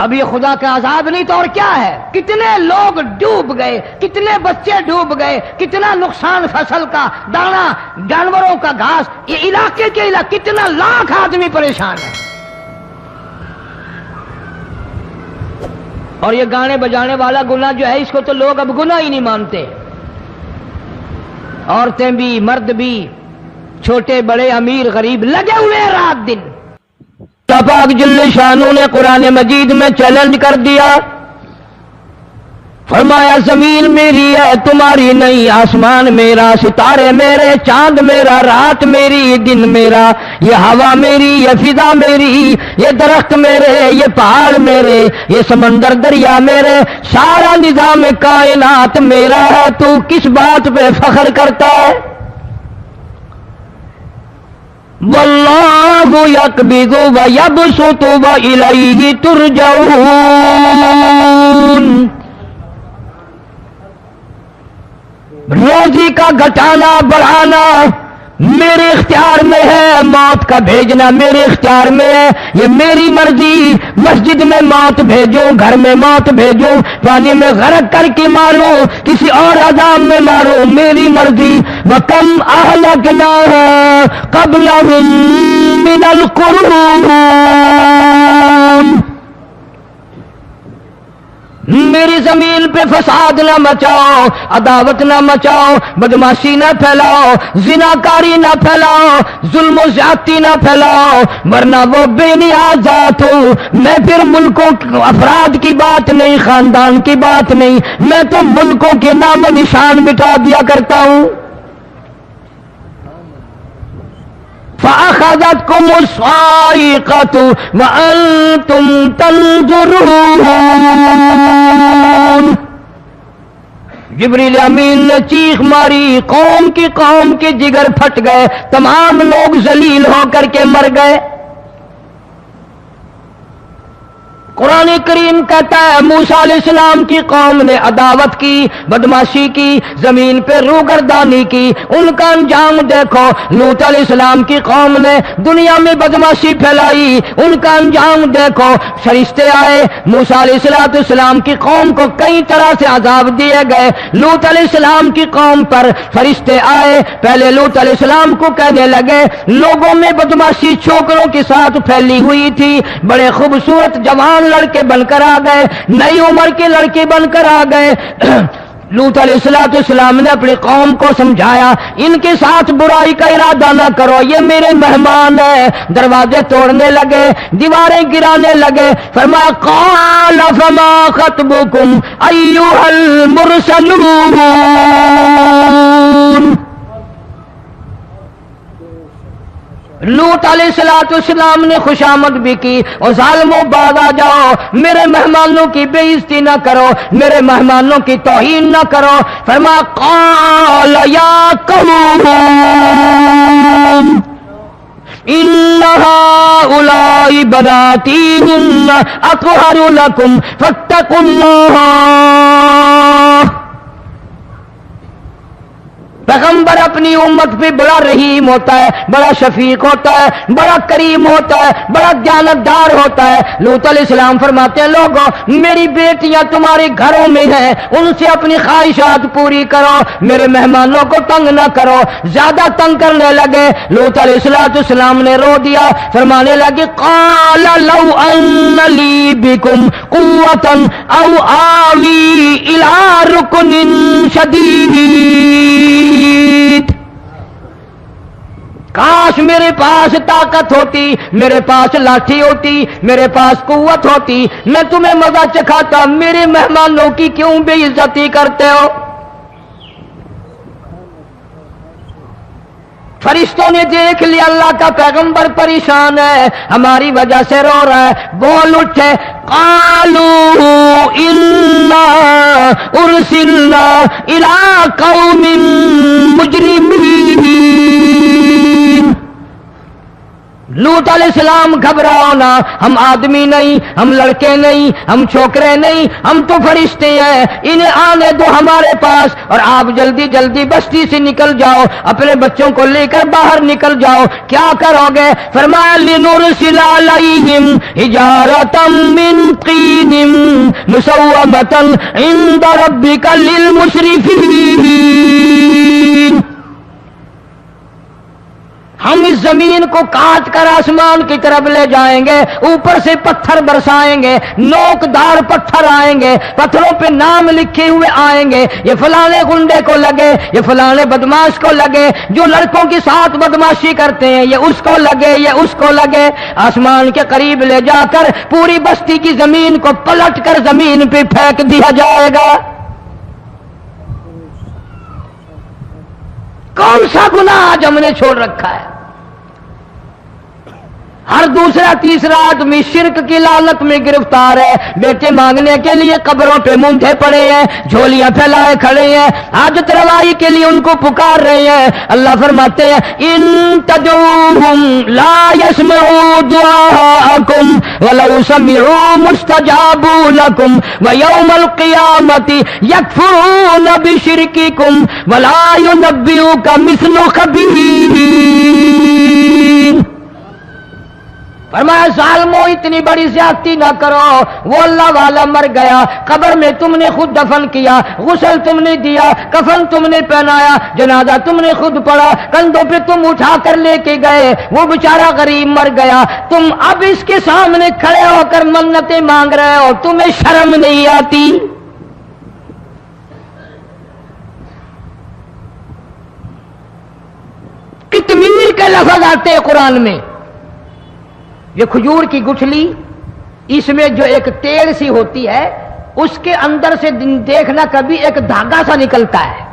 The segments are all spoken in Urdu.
اب یہ خدا کا عذاب نہیں تو اور کیا ہے؟ کتنے لوگ ڈوب گئے، کتنے بچے ڈوب گئے، کتنا نقصان فصل کا، دانا، جانوروں کا گھاس، یہ علاقے کے کتنا لاکھ آدمی پریشان ہے۔ اور یہ گانے بجانے والا گناہ جو ہے اس کو تو لوگ اب گناہ ہی نہیں مانتے، عورتیں بھی مرد بھی، چھوٹے بڑے امیر غریب لگے ہوئے رات دن۔ اللہ پاک جل شانہ نے قرآن مجید میں چیلنج کر دیا، فرمایا زمین میری ہے تمہاری نہیں، آسمان میرا، ستارے میرے، چاند میرا، رات میری، دن میرا، یہ ہوا میری، یہ فضا میری، یہ درخت میرے، یہ پہاڑ میرے، یہ سمندر دریا میرے، سارا نظام کائنات میرا ہے، تو کس بات پہ فخر کرتا ہے؟ واللہ یقبض ویبسط والیہ ترجعون، روزی کا گھٹانا بڑھانا میرے اختیار میں ہے، موت کا بھیجنا میرے اختیار میں ہے، یہ میری مرضی، مسجد میں موت بھیجوں، گھر میں موت بھیجوں، پانی میں غرق کر کے ماروں، کسی اور عذاب میں ماروں، میری مرضی۔ وَكَمْ أَهْلَكْنَا قَبْلَهُم مِّنَ الْقُرُونِ، میری زمین پہ فساد نہ مچاؤ، عداوت نہ مچاؤ، بدماشی نہ پھیلاؤ، زناکاری نہ پھیلاؤ، ظلم و زیادتی نہ پھیلاؤ، ورنہ وہ بے نیاز ذات ہوں۔ میں پھر ملکوں افراد کی بات نہیں، خاندان کی بات نہیں، میں تو ملکوں کے نام و نشان مٹا دیا کرتا ہوں۔ فَأَخَذَتْكُمُ الصَّاعِقَةُ وَأَنْتُمْ تَنْظُرُونَ، جبریل امین نے چیخ ماری، قوم کے جگر پھٹ گئے، تمام لوگ ذلیل ہو کر کے مر گئے۔ قرآن کریم کہتا ہے موسیٰ علیہ السلام کی قوم نے عداوت کی، بدماشی کی، زمین پہ روگردانی کی، ان کا انجام دیکھو۔ لوط علیہ السلام کی قوم نے دنیا میں بدماشی پھیلائی، ان کا انجام دیکھو۔ فرشتے آئے، موسیٰ علیہ السلام کی قوم کو کئی طرح سے عذاب دیے گئے۔ لوط علیہ السلام کی قوم پر فرشتے آئے، پہلے لوط علیہ السلام کو کہنے لگے، لوگوں میں بدماشی چھوکروں کے ساتھ پھیلی ہوئی تھی، بڑے خوبصورت جوان لڑکے بن کر آ گئے، نئی عمر کے لڑکے بن کر آ گئے۔ لوط علیہ السلام نے اپنی قوم کو سمجھایا، ان کے ساتھ برائی کا ارادہ نہ کرو، یہ میرے مہمان ہیں۔ دروازے توڑنے لگے، دیواریں گرانے لگے، فرمایا قال فما خطبکم ایھا المرسلون، لوط علیہ السلام نے خوشامد بھی کی، اور ظالموں باز آ جاؤ، میرے مہمانوں کی بے عزتی نہ کرو، میرے مہمانوں کی توہین نہ کرو۔ فرمایا قال یا قوم ان هؤلاء بناتی اطہر لکم فاتقوا اللہ۔ پیغمبر اپنی امت پہ بڑا رحیم ہوتا ہے، بڑا شفیق ہوتا ہے، بڑا کریم ہوتا ہے، بڑا دیانتدار ہوتا ہے۔ لوط علیہ السلام فرماتے ہیں لوگوں میری بیٹیاں تمہارے گھروں میں ہیں، ان سے اپنی خواہشات پوری کرو، میرے مہمانوں کو تنگ نہ کرو۔ زیادہ تنگ کرنے لگے، لوط علیہ السلام نے رو دیا، فرمانے لگے قال لو ان لی بکم قوة او آوی الی رکن شدید، کاش میرے پاس طاقت ہوتی، میرے پاس لاٹھی ہوتی، میرے پاس قوت ہوتی، میں تمہیں مزہ چکھاتا، میرے مہمانوں کی کیوں بے عزتی کرتے ہو؟ فرشتوں نے دیکھ لیا اللہ کا پیغمبر پریشان ہے، ہماری وجہ سے رو رہا ہے، بول اٹھے قالوا انا ارسلنا الى قوم مجرمین۔ لوط علیہ السلام گھبراؤ نہ، ہم آدمی نہیں، ہم لڑکے نہیں، ہم چھوکرے نہیں، ہم تو فرشتے ہیں، انہیں آنے دو ہمارے پاس، اور آپ جلدی جلدی بستی سے نکل جاؤ، اپنے بچوں کو لے کر باہر نکل جاؤ۔ کیا کرو گے؟ فرمایا لنرسل علیہم حجارۃ من طین مسومۃ عند ربک للمسرفین۔ ہم اس زمین کو کاٹ کر آسمان کی طرف لے جائیں گے، اوپر سے پتھر برسائیں گے، نوکدار پتھر آئیں گے، پتھروں پہ نام لکھے ہوئے آئیں گے، یہ فلانے گنڈے کو لگے، یہ فلانے بدماش کو لگے، جو لڑکوں کے ساتھ بدماشی کرتے ہیں یہ اس کو لگے، یہ اس کو لگے۔ آسمان کے قریب لے جا کر پوری بستی کی زمین کو پلٹ کر زمین پہ پھینک دیا جائے گا۔ کون سا گناہ آج ہم نے چھوڑ رکھا ہے؟ ہر دوسرا تیسرا آدمی شرک کی لعنت میں گرفتار ہے، بیٹے مانگنے کے لیے قبروں پہ مونڈھے پڑے ہیں، جھولیاں پھیلائے کھڑے ہیں، حاجت روائی کے لیے ان کو پکار رہے ہیں۔ اللہ فرماتے ہیں ان تدعوہم لا يسمعوا دعاءکم ولو سمعوا مستجابوا لکم ویوم القیامۃ یکفرون بشرککم ولا ینبئک مثل خبیر۔ فرمایا ظالمو اتنی بڑی زیادتی نہ کرو، وہ اللہ والا مر گیا، قبر میں تم نے خود دفن کیا، غسل تم نے دیا، کفن تم نے پہنایا، جنازہ تم نے خود پڑھا، کندھوں پہ تم اٹھا کر لے کے گئے، وہ بیچارہ غریب مر گیا، تم اب اس کے سامنے کھڑے ہو کر منتیں مانگ رہے ہو، تمہیں شرم نہیں آتی؟ کتمیر کے لفظ آتے ہیں قرآن میں۔ یہ کھجور کی گٹھلی، اس میں جو ایک ٹیڑھ سی ہوتی ہے، اس کے اندر سے دیکھنا کبھی ایک دھاگا سا نکلتا ہے۔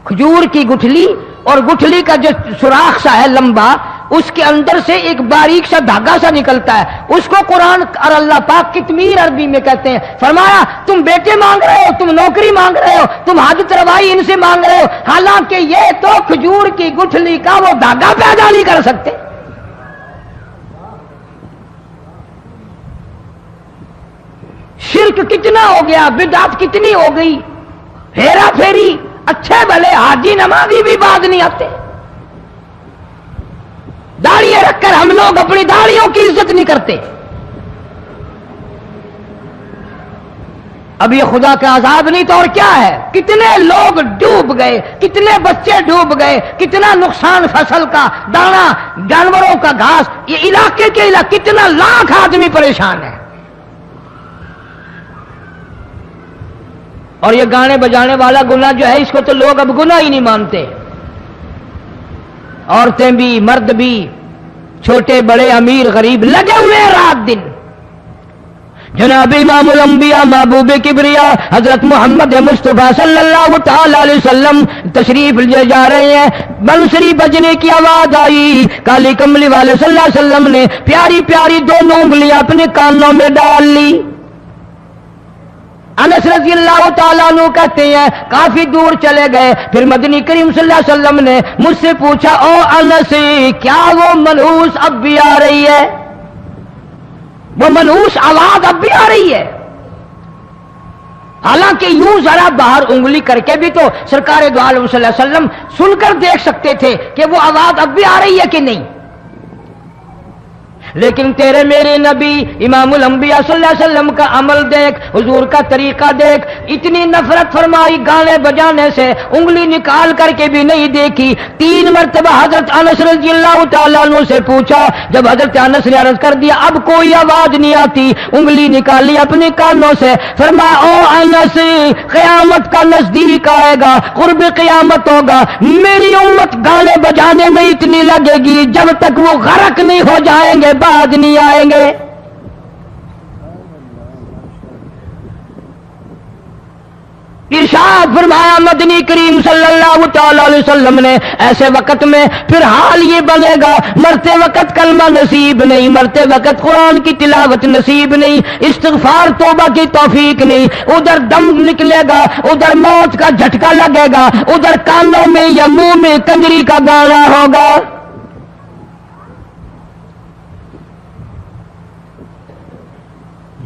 کھجور کی گٹھلی اور گٹھلی کا جو سوراخ سا ہے لمبا، اس کے اندر سے ایک باریک سا دھاگا سا نکلتا ہے، اس کو قرآن اور اللہ پاک کتمیر عربی میں کہتے ہیں۔ فرمایا تم بیٹے مانگ رہے ہو، تم نوکری مانگ رہے ہو، تم حاجت روائی ان سے مانگ رہے ہو، حالانکہ یہ تو کھجور کی گٹھلی کا وہ دھاگا پیدا نہیں کر سکتے۔ شرک کتنا ہو گیا، بدعت کتنی ہو گئی، ہیرا پھیری، اچھے بھلے حاجی نمازی بھی باز نہیں آتے۔ داڑھیاں رکھ کر ہم لوگ اپنی داڑھیوں کی عزت نہیں کرتے۔ اب یہ خدا کا عذاب نہیں تو اور کیا ہے؟ کتنے لوگ ڈوب گئے، کتنے بچے ڈوب گئے، کتنا نقصان فصل کا، دانا، جانوروں کا گھاس، یہ علاقے کے علاقے کتنا لاکھ آدمی پریشان ہے۔ اور یہ گانے بجانے والا گناہ جو ہے، اس کو تو لوگ اب گناہ ہی نہیں مانتے۔ عورتیں بھی، مرد بھی، چھوٹے بڑے، امیر غریب لگے ہوئے رات دن۔ جناب امام الانبیاء محبوب کبریا حضرت محمد مصطفیٰ صلی اللہ تعالی علیہ وسلم تشریف لے جا رہے ہیں، بنسری بجنے کی آواز آئی، کالی کملی والے صلی اللہ علیہ وسلم نے پیاری پیاری دونوں انگلیاں اپنے کانوں میں ڈال لی۔ انس رضی اللہ تعالیٰ عنہ کہتے ہیں کافی دور چلے گئے، پھر مدنی کریم صلی اللہ علیہ وسلم نے مجھ سے پوچھا او انس کیا وہ منحوس اب بھی آ رہی ہے؟ وہ منحوس آواز اب بھی آ رہی ہے؟ حالانکہ یوں ذرا باہر انگلی کر کے بھی تو سرکار دو عالم صلی اللہ علیہ وسلم سن کر دیکھ سکتے تھے کہ وہ آواز اب بھی آ رہی ہے کہ نہیں۔ لیکن تیرے میرے نبی امام الانبیاء صلی اللہ علیہ وسلم کا عمل دیکھ، حضور کا طریقہ دیکھ، اتنی نفرت فرمائی گانے بجانے سے، انگلی نکال کر کے بھی نہیں دیکھی۔ 3 مرتبہ حضرت انس رضی اللہ تعالیٰ عنہ سے پوچھا، جب حضرت انس نے عرض کر دیا اب کوئی آواز نہیں آتی، انگلی نکالی اپنے کانوں سے، فرمایا او انس قیامت کا نزدیک آئے گا، قرب قیامت ہوگا، میری امت گانے بجانے میں اتنی لگے گی جب تک وہ غرق نہیں ہو جائیں گے بعد نہیں آئیں گے۔ ارشاد فرمایا مدنی کریم صلی اللہ تعالی علیہ وسلم نے ایسے وقت میں پھر حال یہ بنے گا، مرتے وقت کلمہ نصیب نہیں، مرتے وقت قرآن کی تلاوت نصیب نہیں، استغفار توبہ کی توفیق نہیں، ادھر دم نکلے گا، ادھر موت کا جھٹکا لگے گا، ادھر کانوں میں یا منہ میں کنجری کا گانا ہوگا۔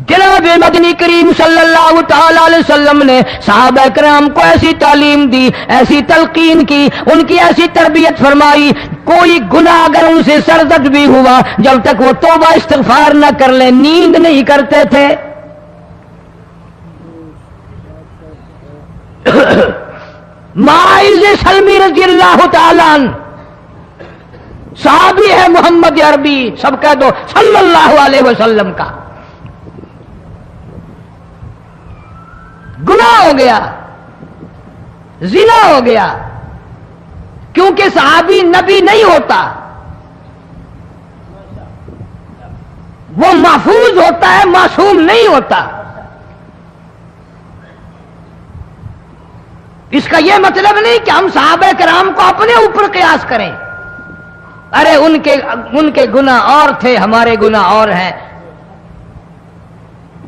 جناب مدنی کریم صلی اللہ تعالی علیہ وسلم نے صحابہ کرام کو ایسی تعلیم دی، ایسی تلقین کی، ان کی ایسی تربیت فرمائی، کوئی گناہ اگر ان سے سرزد بھی ہوا جب تک وہ توبہ استغفار نہ کر لیں نیند نہیں کرتے تھے۔ ماعز سلمی رضی اللہ تعالیٰ عنہ صحابی ہے محمد عربی، سب کہہ دو صلی اللہ علیہ وسلم کا، گناہ ہو گیا، زنا ہو گیا، کیونکہ صحابی نبی نہیں ہوتا، وہ محفوظ ہوتا ہے، معصوم نہیں ہوتا۔ اس کا یہ مطلب نہیں کہ ہم صحابہ کرام کو اپنے اوپر قیاس کریں، ارے ان کے گناہ اور تھے، ہمارے گناہ اور ہیں۔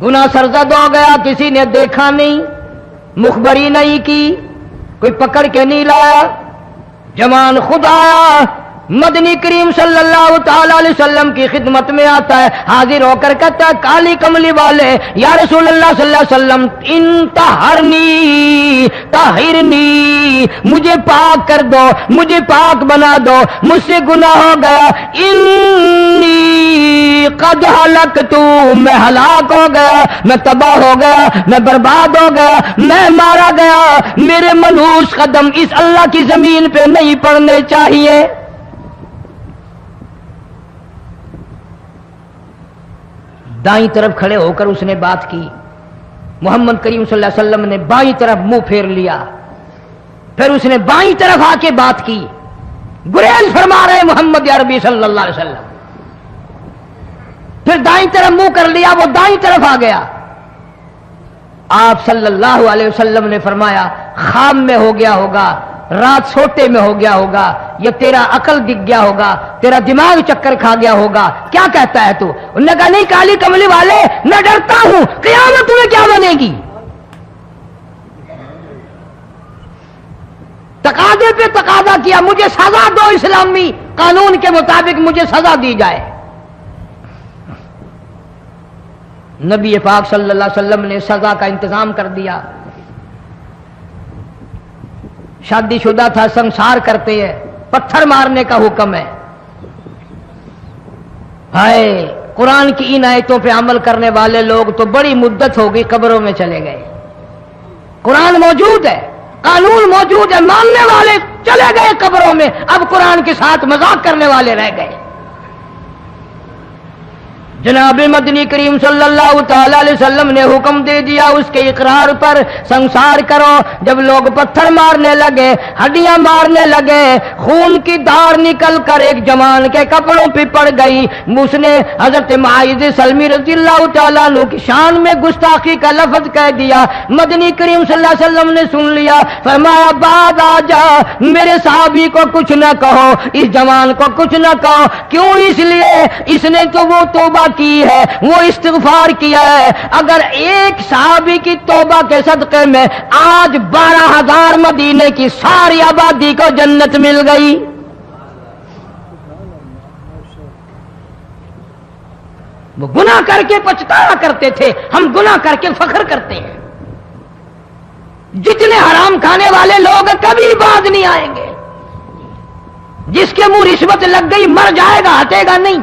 گناہ سرزد ہو گیا، کسی نے دیکھا نہیں، مخبری نہیں کی، کوئی پکڑ کے نہیں لایا، جوان خود آیا، مدنی کریم صلی اللہ تعالی علیہ وسلم کی خدمت میں آتا ہے، حاضر ہو کر کہتا ہے کالی کملی والے یا رسول اللہ صلی اللہ علیہ وسلم انتہرنی طہرنی، مجھے پاک کر دو، مجھے پاک بنا دو، مجھ سے گناہ ہو گیا، انی قد ہلکت، میں ہلاک ہو گیا، میں تباہ ہو گیا، میں برباد ہو گیا، میں مارا گیا، میرے منحوس قدم اس اللہ کی زمین پہ نہیں پڑنے چاہیے۔ دائیں طرف کھڑے ہو کر اس نے بات کی، محمد کریم صلی اللہ علیہ وسلم نے بائیں طرف منہ پھیر لیا، پھر اس نے بائیں طرف آ کے بات کی، گریز فرما رہے محمد عربی صلی اللہ علیہ وسلم، پھر دائیں طرف منہ کر لیا، وہ دائیں طرف آ گیا۔ آپ صلی اللہ علیہ وسلم نے فرمایا خواب میں ہو گیا ہوگا، رات سوتے میں ہو گیا ہوگا، یا تیرا عقل دکھ گیا ہوگا، تیرا دماغ چکر کھا گیا ہوگا، کیا کہتا ہے تو؟ انہوں نے کہا نہیں کالی کملی والے، میں ڈرتا ہوں قیامت میں کیا بنے گی، تقاضے پہ تقاضا کیا، مجھے سزا دو، اسلامی قانون کے مطابق مجھے سزا دی جائے۔ نبی پاک صلی اللہ علیہ وسلم نے سزا کا انتظام کر دیا۔ شادی شدہ تھا، سنسار کرتے ہیں، پتھر مارنے کا حکم ہے۔ ہائے قرآن کی ان آیتوں پہ عمل کرنے والے لوگ تو بڑی مدت ہو گئی قبروں میں چلے گئے۔ قرآن موجود ہے، قانون موجود ہے، ماننے والے چلے گئے قبروں میں، اب قرآن کے ساتھ مذاق کرنے والے رہ گئے۔ جناب مدنی کریم صلی اللہ تعالی علیہ وسلم نے حکم دے دیا اس کے اقرار پر سنسار کرو۔ جب لوگ پتھر مارنے لگے، ہڈیاں مارنے لگے، خون کی دھار نکل کر ایک جوان کے کپڑوں پہ پڑ گئی، اس نے حضرت معاذ سلمی رضی اللہ تعالیٰ عنہ کی شان میں گستاخی کا لفظ کہہ دیا۔ مدنی کریم صلی اللہ علیہ وسلم نے سن لیا، فرمایا بعد آ جا، میرے صحابی کو کچھ نہ کہو، اس جوان کو کچھ نہ کہو۔ کیوں؟ اس لیے اس نے تو وہ توبہ کی ہے، وہ استغفار کیا ہے۔ اگر ایک صحابی کی توبہ کے صدقے میں آج 12,000 مدینے کی ساری آبادی کو جنت مل گئی۔ وہ گناہ کر کے پچھتایا کرتے تھے، ہم گناہ کر کے فخر کرتے ہیں۔ جتنے حرام کھانے والے لوگ کبھی باز نہیں آئیں گے۔ جس کے منہ رشوت لگ گئی مر جائے گا، ہٹے گا نہیں۔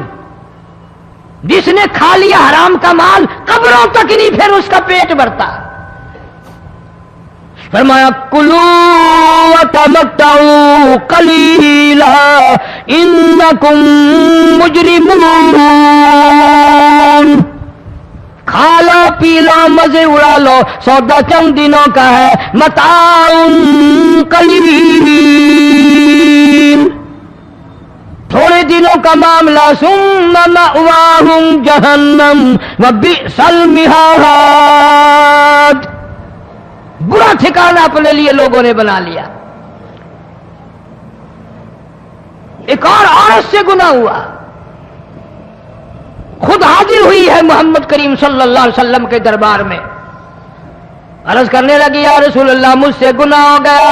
جس نے کھا لیا حرام کا مال قبروں تک نہیں پھر اس کا پیٹ بھرتا۔ فرمایا کلوا وتمتعوا قلیلا انکم مجرمون، کھا لو پی لو مزے اڑا لو، سودا چند دنوں کا ہے، متاع قلیل، تھوڑے دنوں کا معاملہ، ثم مأواہم جہنم وبئس المہاد، برا ٹھکانہ اپنے لیے لوگوں نے بنا لیا۔ ایک اور عورت سے گناہ ہوا، خود حاضر ہوئی ہے محمد کریم صلی اللہ علیہ وسلم کے دربار میں، عرض کرنے لگی یا رسول اللہ مجھ سے گناہ ہو گیا،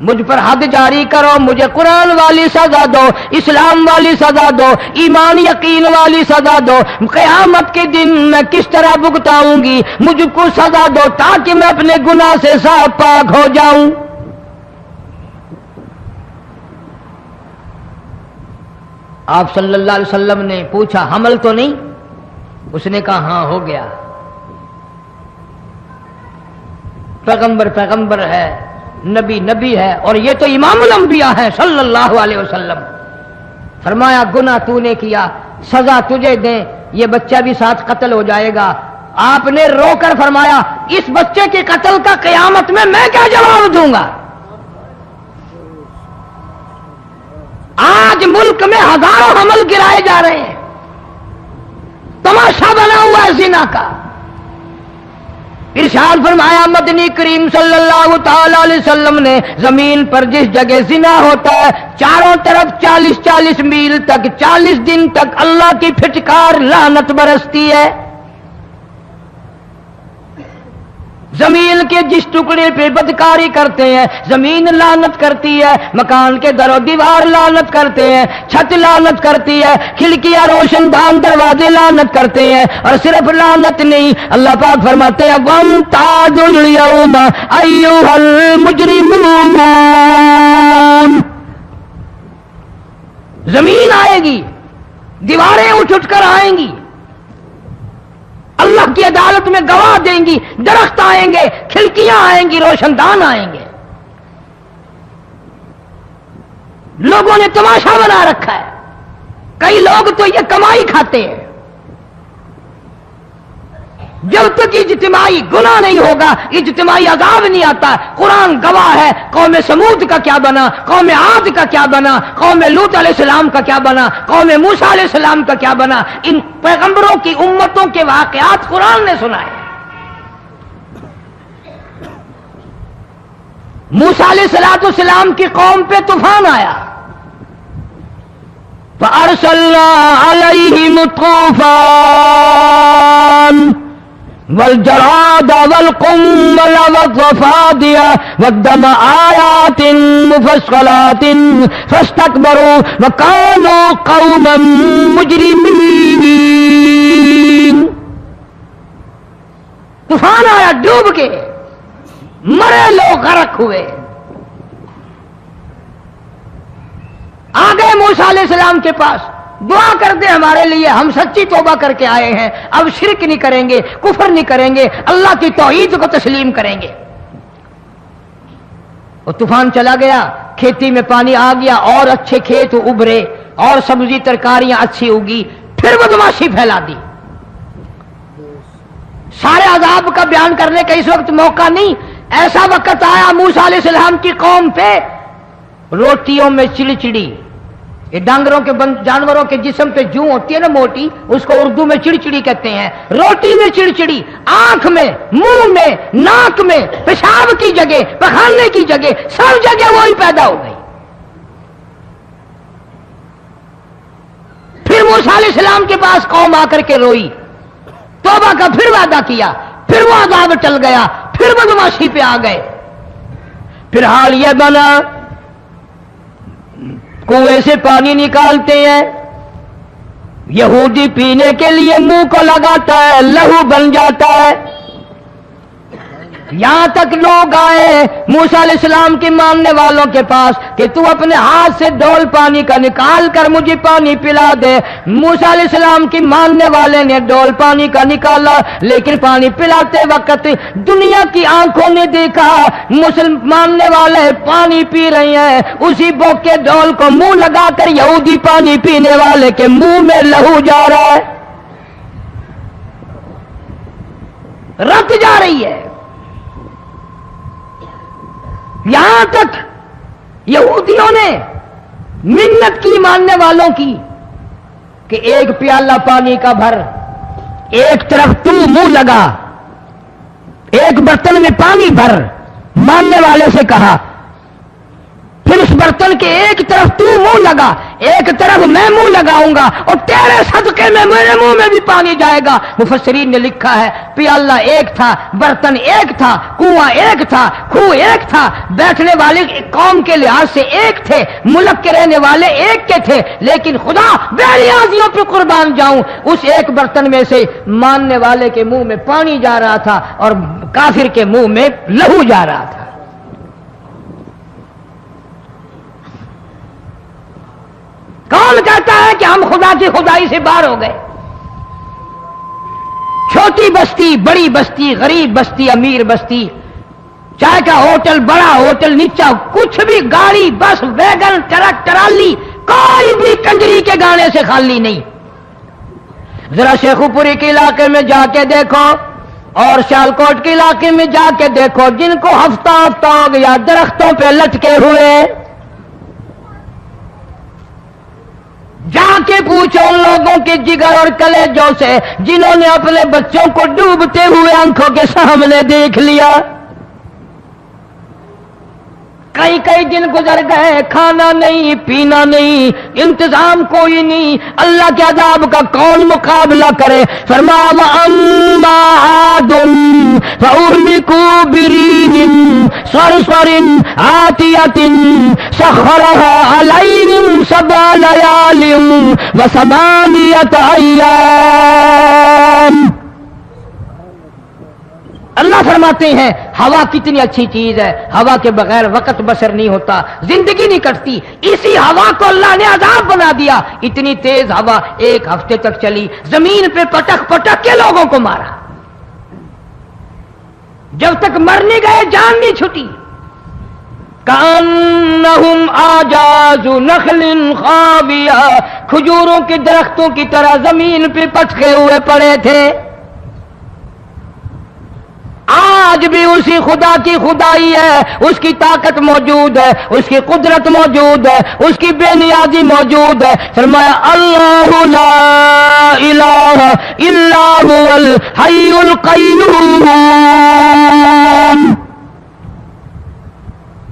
مجھ پر حد جاری کرو، مجھے قرآن والی سزا دو، اسلام والی سزا دو، ایمان یقین والی سزا دو، قیامت کے دن میں کس طرح بھگتاؤں گی، مجھ کو سزا دو تاکہ میں اپنے گناہ سے صاف پاک ہو جاؤں۔ آپ صلی اللہ علیہ وسلم نے پوچھا حمل تو نہیں؟ اس نے کہا ہاں ہو گیا۔ پیغمبر پیغمبر ہے، نبی نبی ہے، اور یہ تو امام الانبیاء ہے صلی اللہ علیہ وسلم۔ فرمایا گناہ تو نے کیا، سزا تجھے دیں، یہ بچہ بھی ساتھ قتل ہو جائے گا۔ آپ نے رو کر فرمایا اس بچے کے قتل کا قیامت میں کیا جواب دوں گا؟ آج ملک میں ہزاروں حمل گرائے جا رہے ہیں، تماشا بنا ہوا ہے زنا کا۔ ارشاد فرمایا مدنی کریم صلی اللہ تعالی علیہ وسلم نے زمین پر جس جگہ زنا ہوتا ہے چاروں طرف 40 میل تک 40 دن تک اللہ کی پھٹکار لعنت برستی ہے۔ زمین کے جس ٹکڑے پہ بدکاری کرتے ہیں زمین لعنت کرتی ہے، مکان کے در و دیوار لعنت کرتے ہیں، چھت لعنت کرتی ہے، کھڑکیاں روشن دان دروازے لعنت کرتے ہیں، اور صرف لعنت نہیں، اللہ پاک فرماتے ہیں وَامْتَازُوا الْيَوْمَ أَيُّهَا الْمُجْرِمُونَ۔ زمین آئے گی، دیواریں اٹھ کر آئیں گی، اللہ کی عدالت میں گواہ دیں گی، درخت آئیں گے، کھڑکیاں آئیں گی، روشن دان آئیں گے۔ لوگوں نے تماشا بنا رکھا ہے، کئی لوگ تو یہ کمائی کھاتے ہیں۔ جب تک اجتماعی گناہ نہیں ہوگا اجتماعی عذاب نہیں آتا۔ قرآن گواہ ہے، قوم سمود کا کیا بنا، قوم عاد کا کیا بنا، قوم لوط علیہ السلام کا کیا بنا، قوم موسیٰ علیہ السلام کا کیا بنا۔ ان پیغمبروں کی امتوں کے واقعات قرآن نے سنائے۔ موسیٰ علیہ السلام کی قوم پہ طوفان آیا، فَأَرْسَلْنَا عَلَيْهِمُ الطُّوفَانَ والجراد والقمل والضفادع والدم آيات مفصلات فاستكبروا وكانوا قوما مجرمين۔ طوفان آیا، ڈوب کے مرے لوگ غرق ہوئے۔ آ گئے موسیٰ علیہ السلام کے پاس، دعا کر دے ہمارے لیے، ہم سچی توبہ کر کے آئے ہیں، اب شرک نہیں کریں گے، کفر نہیں کریں گے، اللہ کی توحید کو تسلیم کریں گے۔ وہ طوفان چلا گیا، کھیتی میں پانی آ گیا، اور اچھے کھیت ابھرے، اور سبزی ترکاریاں اچھی اگی، پھر بدماشی پھیلا دی۔ سارے عذاب کا بیان کرنے کا اس وقت موقع نہیں۔ ایسا وقت آیا موسیٰ علیہ السلام کی قوم پہ روٹیوں میں چڑچڑی، یہ ڈانگروں کے جانوروں کے جسم پہ جوں ہوتی ہے نا موٹی، اس کو اردو میں چڑچڑی کہتے ہیں۔ روٹی میں چڑچڑی، آنکھ میں، منہ میں، ناک میں، پیشاب کی جگہ، پخانے کی جگہ، سب جگہ وہی پیدا ہو گئی۔ پھر موسیٰ علیہ السلام کے پاس قوم آ کر کے روئی، توبہ کا پھر وعدہ کیا، پھر وہ عذاب ٹل گیا، پھر بدماشی پہ آ گئے۔ پھر حال یہ بنا کنویں سے پانی نکالتے ہیں، یہودی پینے کے لیے منہ کو لگاتا ہے، لہو بن جاتا ہے۔ یہاں تک لوگ آئے موسیٰ علیہ السلام کی ماننے والوں کے پاس کہ تو اپنے ہاتھ سے ڈول پانی کا نکال کر مجھے پانی پلا دے۔ موسیٰ علیہ السلام کی ماننے والے نے ڈول پانی کا نکالا، لیکن پانی پلاتے وقت دنیا کی آنکھوں نے دیکھا ماننے والے پانی پی رہے ہیں، اسی بوک کے ڈول کو منہ لگا کر یہودی پانی پینے والے کے منہ میں لہو جا رہا ہے، رت جا رہی ہے۔ یہاں تک یہودیوں نے منت کی ماننے والوں کی کہ ایک پیالہ پانی کا بھر، ایک طرف تو منہ لگا، ایک برتن میں پانی بھر، ماننے والے سے کہا، پھر اس برتن کے ایک طرف تو منہ لگا، ایک طرف میں منہ لگاؤں گا، اور تیرے صدقے میں میرے منہ میں بھی پانی جائے گا۔ مفسرین نے لکھا ہے پیالہ ایک تھا، برتن ایک تھا، کنواں ایک تھا، کھو ایک تھا، بیٹھنے والے قوم کے لحاظ سے ایک تھے، ملک کے رہنے والے ایک کے تھے، لیکن خدا بے نیازیوں پہ قربان جاؤں، اس ایک برتن میں سے ماننے والے کے منہ میں پانی جا رہا تھا اور کافر کے منہ میں لہو جا رہا تھا۔ کون کہتا ہے کہ ہم خدا کی خدائی سے باہر ہو گئے؟ چھوٹی بستی، بڑی بستی، غریب بستی، امیر بستی، چاہے کا ہوٹل بڑا ہوٹل نیچا کچھ بھی گاڑی بس ویگن ٹرک ٹرالی کوئی بھی کنجری کے گانے سے خالی نہیں. ذرا شیخو پوری کے علاقے میں جا کے دیکھو اور سیالکوٹ کے علاقے میں جا کے دیکھو جن کو ہفتہ ہفتہ ہو گیا درختوں پہ لٹکے ہوئے، جا کے پوچھو ان لوگوں کے جگر اور کلیجوں سے جنہوں نے اپنے بچوں کو ڈوبتے ہوئے آنکھوں کے سامنے دیکھ لیا. کئی کئی دن گزر گئے، کھانا نہیں پینا نہیں، انتظام کوئی نہیں، اللہ کے عذاب کا کون مقابلہ کرے؟ فرمایا وَأَمَّا عَادٌ فَأُهْلِكُوا بِرِيحٍ صَرْصَرٍ عَاتِيَةٍ سَخَّرَهَا عَلَيْهِمْ 7 لَيَالٍ و8 أَيَّامٍ. اللہ فرماتے ہیں ہوا کتنی اچھی چیز ہے، ہوا کے بغیر وقت بسر نہیں ہوتا، زندگی نہیں کٹتی. اسی ہوا کو اللہ نے عذاب بنا دیا. اتنی تیز ہوا 1 ہفتے تک چلی، زمین پہ پٹک پٹک کے لوگوں کو مارا، جب تک مر نہیں گئے جان نہیں چھٹی. کأنہم اعجاز نخل خاویہ، کھجوروں کے درختوں کی طرح زمین پہ پٹکے ہوئے پڑے تھے. آج بھی اسی خدا کی خدائی ہے، اس کی طاقت موجود ہے، اس کی قدرت موجود ہے، اس کی بے نیازی موجود ہے. فرمایا اللہ لا الہ الا هو الحی القیوم.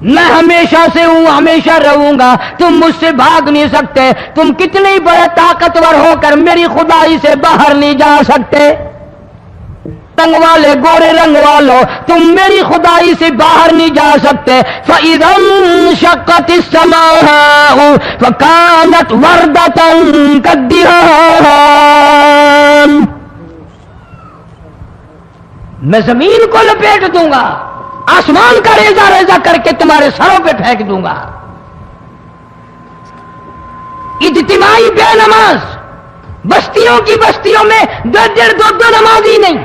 میں ہمیشہ سے ہوں، ہمیشہ رہوں گا، تم مجھ سے بھاگ نہیں سکتے. تم کتنے ہی بڑے طاقتور ہو کر میری خدائی سے باہر نہیں جا سکتے. رنگ والے گورے رنگ والو تم میری خدائی سے باہر نہیں جا سکتے. فَإِذَا انشَقَّتِ السَّمَاءُ فَكَانَتْ وَرْدَةً كَالدِّهَانِ. میں زمین کو لپیٹ دوں گا، آسمان کا ریزہ ریزہ کر کے تمہارے سروں پہ پھینک دوں گا. اجتماعی بے نماز، بستیوں کی بستیوں میں 1.5-2 نمازی نہیں،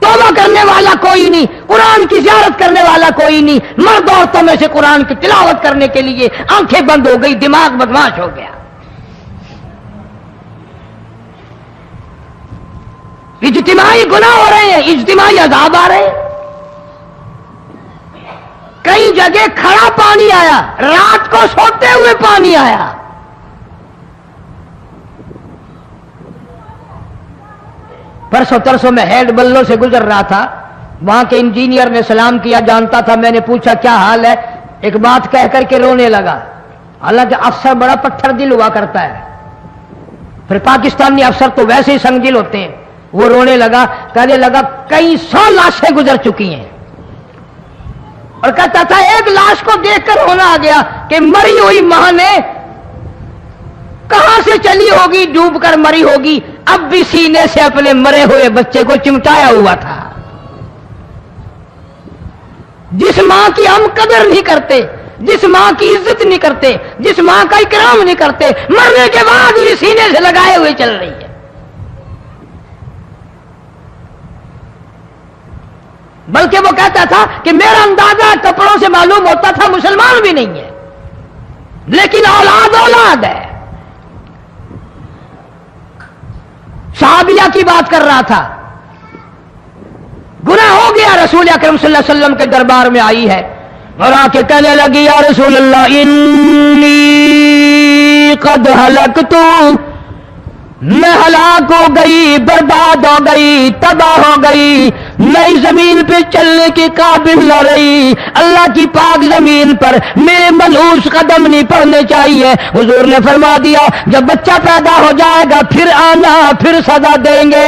توبہ کرنے والا کوئی نہیں، قرآن کی زیارت کرنے والا کوئی نہیں. مرد عورتوں میں سے قرآن کی تلاوت کرنے کے لیے آنکھیں بند ہو گئی، دماغ بدماش ہو گیا. اجتماعی گناہ ہو رہے ہیں، اجتماعی عذاب آ رہے ہیں. کئی جگہ کھڑا پانی آیا، رات کو سوتے ہوئے پانی آیا. پرسوں ترسوں میں ہیڈ بلوں سے گزر رہا تھا، وہاں کے انجینئر نے سلام کیا، جانتا تھا. میں نے پوچھا کیا حال ہے؟ ایک بات کہہ کر کے رونے لگا. حالانکہ افسر بڑا پتھر دل ہوا کرتا ہے، پھر پاکستانی افسر تو ویسے ہی سنگ دل ہوتے ہیں. وہ رونے لگا، کہنے لگا کئی 100 لاشیں گزر چکی ہیں، اور کہتا تھا ایک لاش کو دیکھ کر رونا آ گیا کہ مری ہوئی ماں نے کہاں سے چلی ہوگی، ڈوب کر مری ہوگی، اب بھی سینے سے اپنے مرے ہوئے بچے کو چمٹایا ہوا تھا. جس ماں کی ہم قدر نہیں کرتے، جس ماں کی عزت نہیں کرتے، جس ماں کا اکرام نہیں کرتے، مرنے کے بعد بھی سینے سے لگائے ہوئے چل رہی ہے. بلکہ وہ کہتا تھا کہ میرا اندازہ کپڑوں سے معلوم ہوتا تھا مسلمان بھی نہیں ہے، لیکن اولاد اولاد ہے. صحابیہ کی بات کر رہا تھا، گناہ ہو گیا، رسول اکرم صلی اللہ علیہ وسلم کے دربار میں آئی ہے اور آ کے کہنے لگی یا رسول اللہ انی قد ہلکت، میں ہلاک ہو گئی، برباد ہو گئی، تباہ ہو گئی، میں زمین پہ چلنے کے قابل نہ رہی. اللہ کی پاک زمین پر میرے منحوس قدم نہیں پڑنے چاہیے. حضور نے فرما دیا جب بچہ پیدا ہو جائے گا پھر آنا، پھر سزا دیں گے.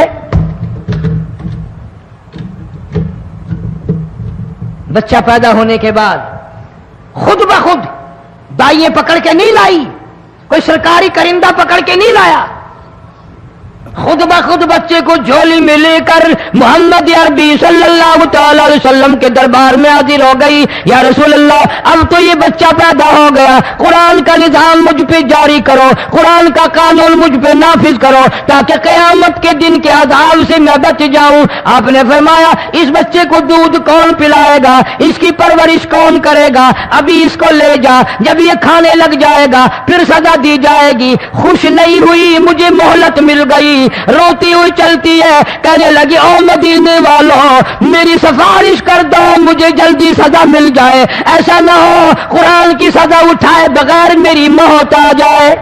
بچہ پیدا ہونے کے بعد خود بخود دائیں پکڑ کے نہیں لائی، کوئی سرکاری کرندہ پکڑ کے نہیں لایا. خود بخود بچے کو جھولی میں لے کر محمد عربی صلی اللہ تعالی علیہ وسلم کے دربار میں حاضر ہو گئی. یا رسول اللہ اب تو یہ بچہ پیدا ہو گیا, قرآن کا نظام مجھ پہ جاری کرو, قرآن کا قانون مجھ پہ نافذ کرو تاکہ قیامت کے دن کے عذاب سے میں بچ جاؤں. آپ نے فرمایا اس بچے کو دودھ کون پلائے گا, اس کی پرورش کون کرے گا, ابھی اس کو لے جا, جب یہ کھانے لگ جائے گا پھر سزا دی جائے گی. خوش نہیں ہوئی, مجھے مہلت مل گئی, روتی ہوئی چلتی ہے, کہنے لگی او مدینے والوں میری سفارش کر دو, مجھے جلدی سزا مل جائے, ایسا نہ ہو قرآن کی سزا اٹھائے بغیر میری موت آ جائے.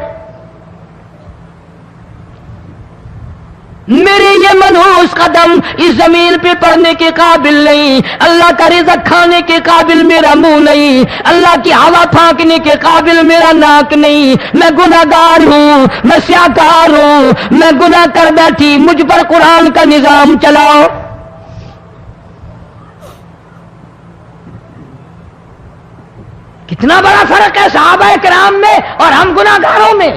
میرے یہ منحوس قدم اس زمین پہ پڑنے کے قابل نہیں, اللہ کا رزق کھانے کے قابل میرا منہ نہیں, اللہ کی ہوا پھانکنے کے قابل میرا ناک نہیں, میں گناہگار ہوں, میں سیاکار ہوں, میں گناہ کر بیٹھی, مجھ پر قرآن کا نظام چلاؤ. کتنا بڑا فرق ہے صحابہ کرام میں اور ہم گناہگاروں میں.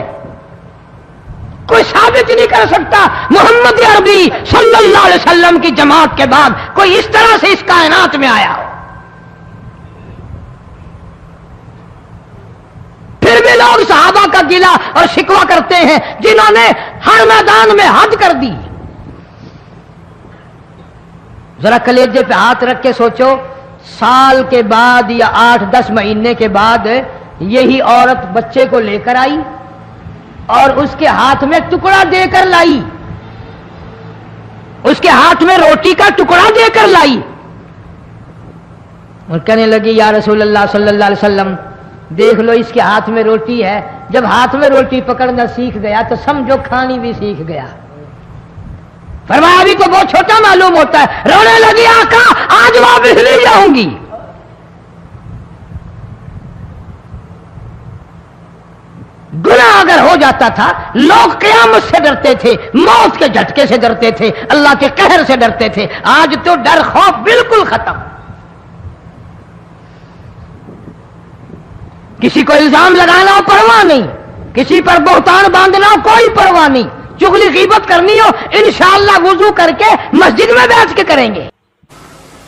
کوئی ثابت نہیں کر سکتا محمد عربی صلی اللہ علیہ وسلم کی جماعت کے بعد کوئی اس طرح سے اس کائنات میں آیا ہو. پھر بھی لوگ صحابہ کا گلہ اور شکوہ کرتے ہیں جنہوں نے ہر میدان میں حد کر دی. ذرا کلیجے پہ ہاتھ رکھ کے سوچو, سال کے بعد یا 8-10 مہینے کے بعد یہی عورت بچے کو لے کر آئی اور اس کے ہاتھ میں ٹکڑا دے کر لائی, اس کے ہاتھ میں روٹی کا ٹکڑا دے کر لائی اور کہنے لگی یا رسول اللہ صلی اللہ علیہ وسلم دیکھ لو اس کے ہاتھ میں روٹی ہے, جب ہاتھ میں روٹی پکڑنا سیکھ گیا تو سمجھو کھانی بھی سیکھ گیا. فرمایا ابھی تو بہت چھوٹا معلوم ہوتا ہے. رونے لگی آقا آج واپس لے جاؤں گی. گناہ اگر ہو جاتا تھا لوگ قیامت سے ڈرتے تھے, موت کے جھٹکے سے ڈرتے تھے, اللہ کے قہر سے ڈرتے تھے. آج تو ڈر خوف بالکل ختم. کسی کو الزام لگانا ہو پرواہ نہیں, کسی پر بہتان باندھنا ہو کوئی پرواہ نہیں, چغلی غیبت کرنی ہو انشاءاللہ وضو کر کے مسجد میں بیٹھ کے کریں گے.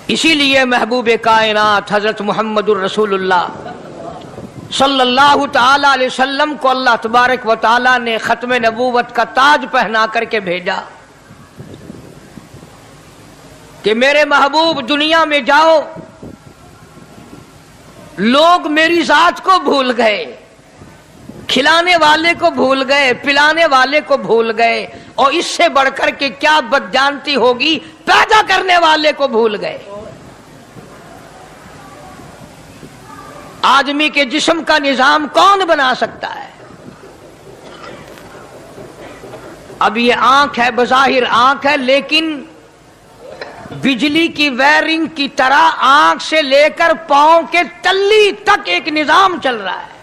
اسی لیے محبوب کائنات حضرت محمد الرسول اللہ صلی اللہ تعالی علیہ وسلم کو اللہ تبارک و تعالی نے ختم نبوت کا تاج پہنا کر کے بھیجا کہ میرے محبوب دنیا میں جاؤ, لوگ میری ذات کو بھول گئے, کھلانے والے کو بھول گئے, پلانے والے کو بھول گئے, اور اس سے بڑھ کر کے کیا بدجانتی ہوگی پیدا کرنے والے کو بھول گئے. آدمی کے جسم کا نظام کون بنا سکتا ہے؟ اب یہ آنکھ ہے, بظاہر آنکھ ہے, لیکن بجلی کی وائرنگ کی طرح آنکھ سے لے کر پاؤں کے تلی تک ایک نظام چل رہا ہے.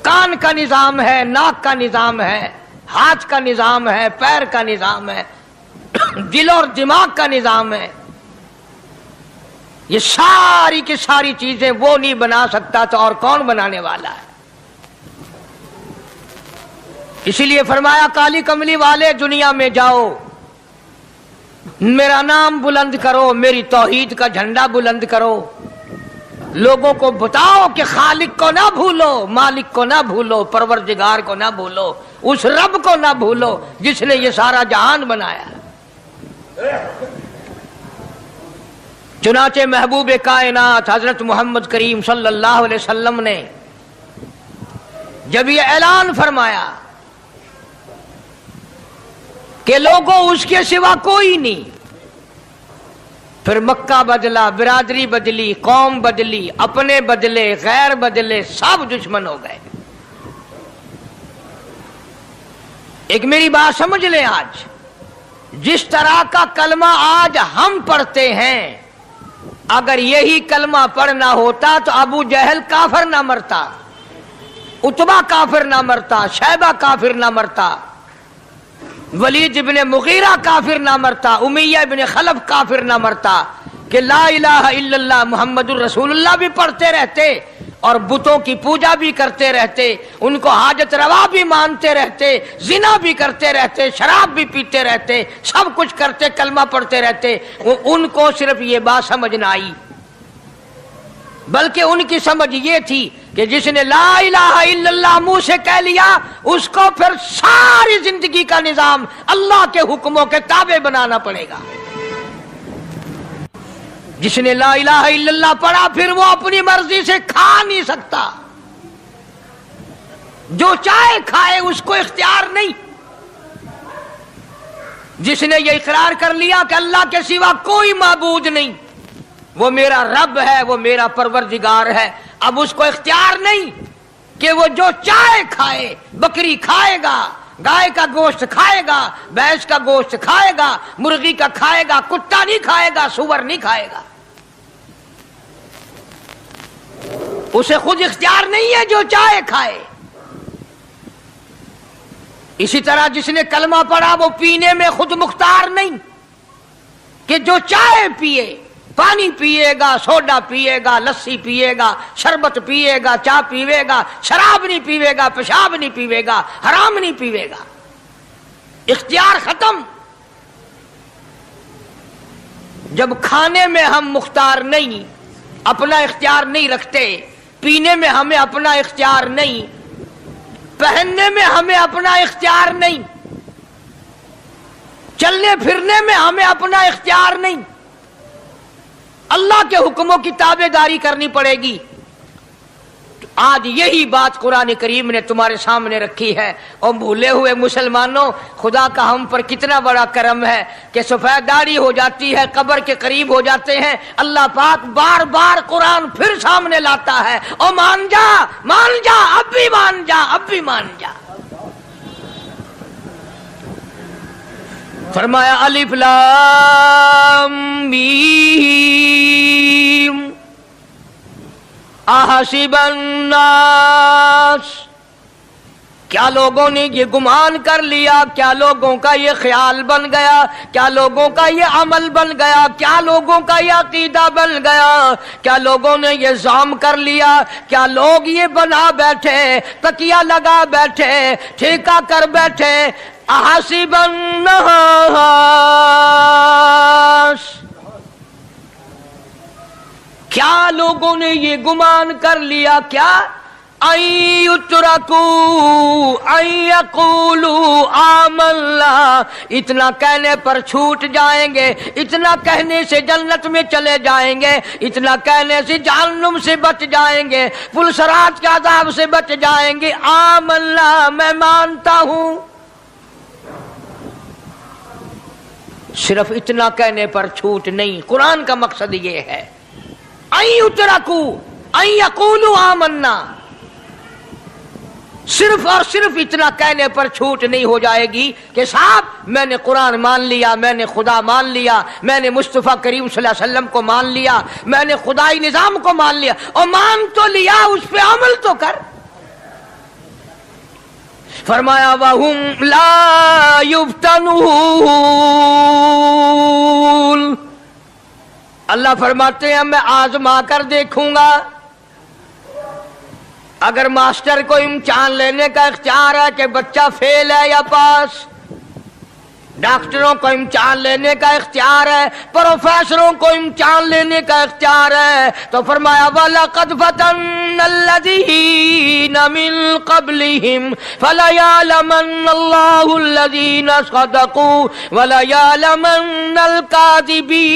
کان کا نظام ہے, ناک کا نظام ہے, ہاتھ کا نظام ہے, پیر کا نظام ہے, دل اور دماغ کا نظام ہے. یہ ساری کی ساری چیزیں وہ نہیں بنا سکتا تو اور کون بنانے والا ہے؟ اسی لیے فرمایا کالی کملی والے دنیا میں جاؤ, میرا نام بلند کرو, میری توحید کا جھنڈا بلند کرو, لوگوں کو بتاؤ کہ خالق کو نہ بھولو, مالک کو نہ بھولو, پروردگار کو نہ بھولو, اس رب کو نہ بھولو جس نے یہ سارا جہان بنایا. چنانچہ محبوب کائنات حضرت محمد کریم صلی اللہ علیہ وسلم نے جب یہ اعلان فرمایا کہ لوگوں اس کے سوا کوئی نہیں, پھر مکہ بدلا, برادری بدلی, قوم بدلی, اپنے بدلے, غیر بدلے, سب دشمن ہو گئے. ایک میری بات سمجھ لیں, آج جس طرح کا کلمہ آج ہم پڑھتے ہیں, اگر یہی کلمہ پڑھنا ہوتا تو ابو جہل کافر نہ مرتا, اتبا کافر نہ مرتا, شیبہ کافر نہ مرتا, ولید ابن مغیرہ کافر نہ مرتا, امیہ ابن خلف کافر نہ مرتا, کہ لا الہ الا اللہ محمد الرسول اللہ بھی پڑھتے رہتے اور بتوں کی پوجا بھی کرتے رہتے، ان کو حاجت روا بھی مانتے رہتے، زنا بھی کرتے رہتے، شراب بھی پیتے رہتے، سب کچھ کرتے، کلمہ پڑھتے رہتے، ان کو صرف یہ بات سمجھ نہ آئی، بلکہ ان کی سمجھ یہ تھی کہ جس نے لا الہ الا اللہ منہ سے کہہ لیا اس کو پھر ساری زندگی کا نظام اللہ کے حکموں کے تابع بنانا پڑے گا۔ جس نے لا الہ الا اللہ پڑھا پھر وہ اپنی مرضی سے کھا نہیں سکتا، جو چاہے کھائے، اس کو اختیار نہیں۔ جس نے یہ اقرار کر لیا کہ اللہ کے سوا کوئی معبود نہیں، وہ میرا رب ہے، وہ میرا پروردگار ہے، اب اس کو اختیار نہیں کہ وہ جو چاہے کھائے، بکری کھائے گا، گائے کا گوشت کھائے گا، بھینس کا گوشت کھائے گا، مرغی کا کھائے گا، کتا نہیں کھائے گا، سور نہیں کھائے گا، اسے خود اختیار نہیں ہے، جو چاہے کھائے۔ اسی طرح جس نے کلمہ پڑھا وہ پینے میں خود مختار نہیں کہ جو چاہے پیے، پانی پیے گا، سوڈا پیے گا، لسی پیے گا، شربت پیے گا، چائے پیوے گا، شراب نہیں پیوے گا، پیشاب نہیں پیوے گا، حرام نہیں پیوے گا، اختیار ختم۔ جب کھانے میں ہم مختار نہیں، اپنا اختیار نہیں رکھتے، پینے میں ہمیں اپنا اختیار نہیں، پہننے میں ہمیں اپنا اختیار نہیں، چلنے پھرنے میں ہمیں اپنا اختیار نہیں، اللہ کے حکموں کی تابع داری کرنی پڑے گی۔ آج یہی بات قرآن کریم نے تمہارے سامنے رکھی ہے۔ اور بھولے ہوئے مسلمانوں، خدا کا ہم پر کتنا بڑا کرم ہے کہ سفید داڑھی ہو جاتی ہے، قبر کے قریب ہو جاتے ہیں، اللہ پاک بار بار قرآن پھر سامنے لاتا ہے، اور مان جا، مان جا، اب بھی مان جا، اب بھی مان جا۔ فرمایا الف لام میم احسب الناس، کیا لوگوں نے یہ گمان کر لیا، کیا لوگوں کا یہ خیال بن گیا، کیا لوگوں کا یہ عمل بن گیا، کیا لوگوں کا یہ عقیدہ بن گیا، کیا لوگوں نے یہ زعم کر لیا، کیا لوگ یہ بنا بیٹھے، تکیہ لگا بیٹھے، ٹھیکہ کر بیٹھے، احسب الناس، کیا لوگوں نے یہ گمان کر لیا، کیا ان یترکوا ان یقولوا آمنا، اتنا کہنے پر چھوٹ جائیں گے، اتنا کہنے سے جنت میں چلے جائیں گے، اتنا کہنے سے جہنم سے بچ جائیں گے، پلسرات کے عذاب سے بچ جائیں گے، آمنا میں مانتا ہوں۔ صرف اتنا کہنے پر چھوٹ نہیں، قرآن کا مقصد یہ ہے ان یترکوا ان یقولوا آمنا، صرف اور صرف اتنا کہنے پر چھوٹ نہیں ہو جائے گی کہ صاحب میں نے قرآن مان لیا، میں نے خدا مان لیا، میں نے مصطفیٰ کریم صلی اللہ علیہ وسلم کو مان لیا، میں نے خدائی نظام کو مان لیا، اور مان تو لیا، اس پہ عمل تو کر۔ فرمایا وَهُمْ لَا يُفْتَنُونَ، اللہ فرماتے ہیں میں آزما کر دیکھوں گا۔ اگر ماسٹر کو امتحان لینے کا اختیار ہے کہ بچہ فیل ہے یا پاس، ڈاکٹروں کو امتحان لینے کا اختیار ہے، پروفیسروں کو امتحان لینے کا اختیار ہے، تو فرمایا وَلَقَدْ فَتَنَّا الَّذِينَ مِن قَبْلِهِمْ فَلَيَعْلَمَنَّ اللَّهُ الَّذِينَ صَدَقُوا وَلَيَعْلَمَنَّ الْكَاذِبِينَ۔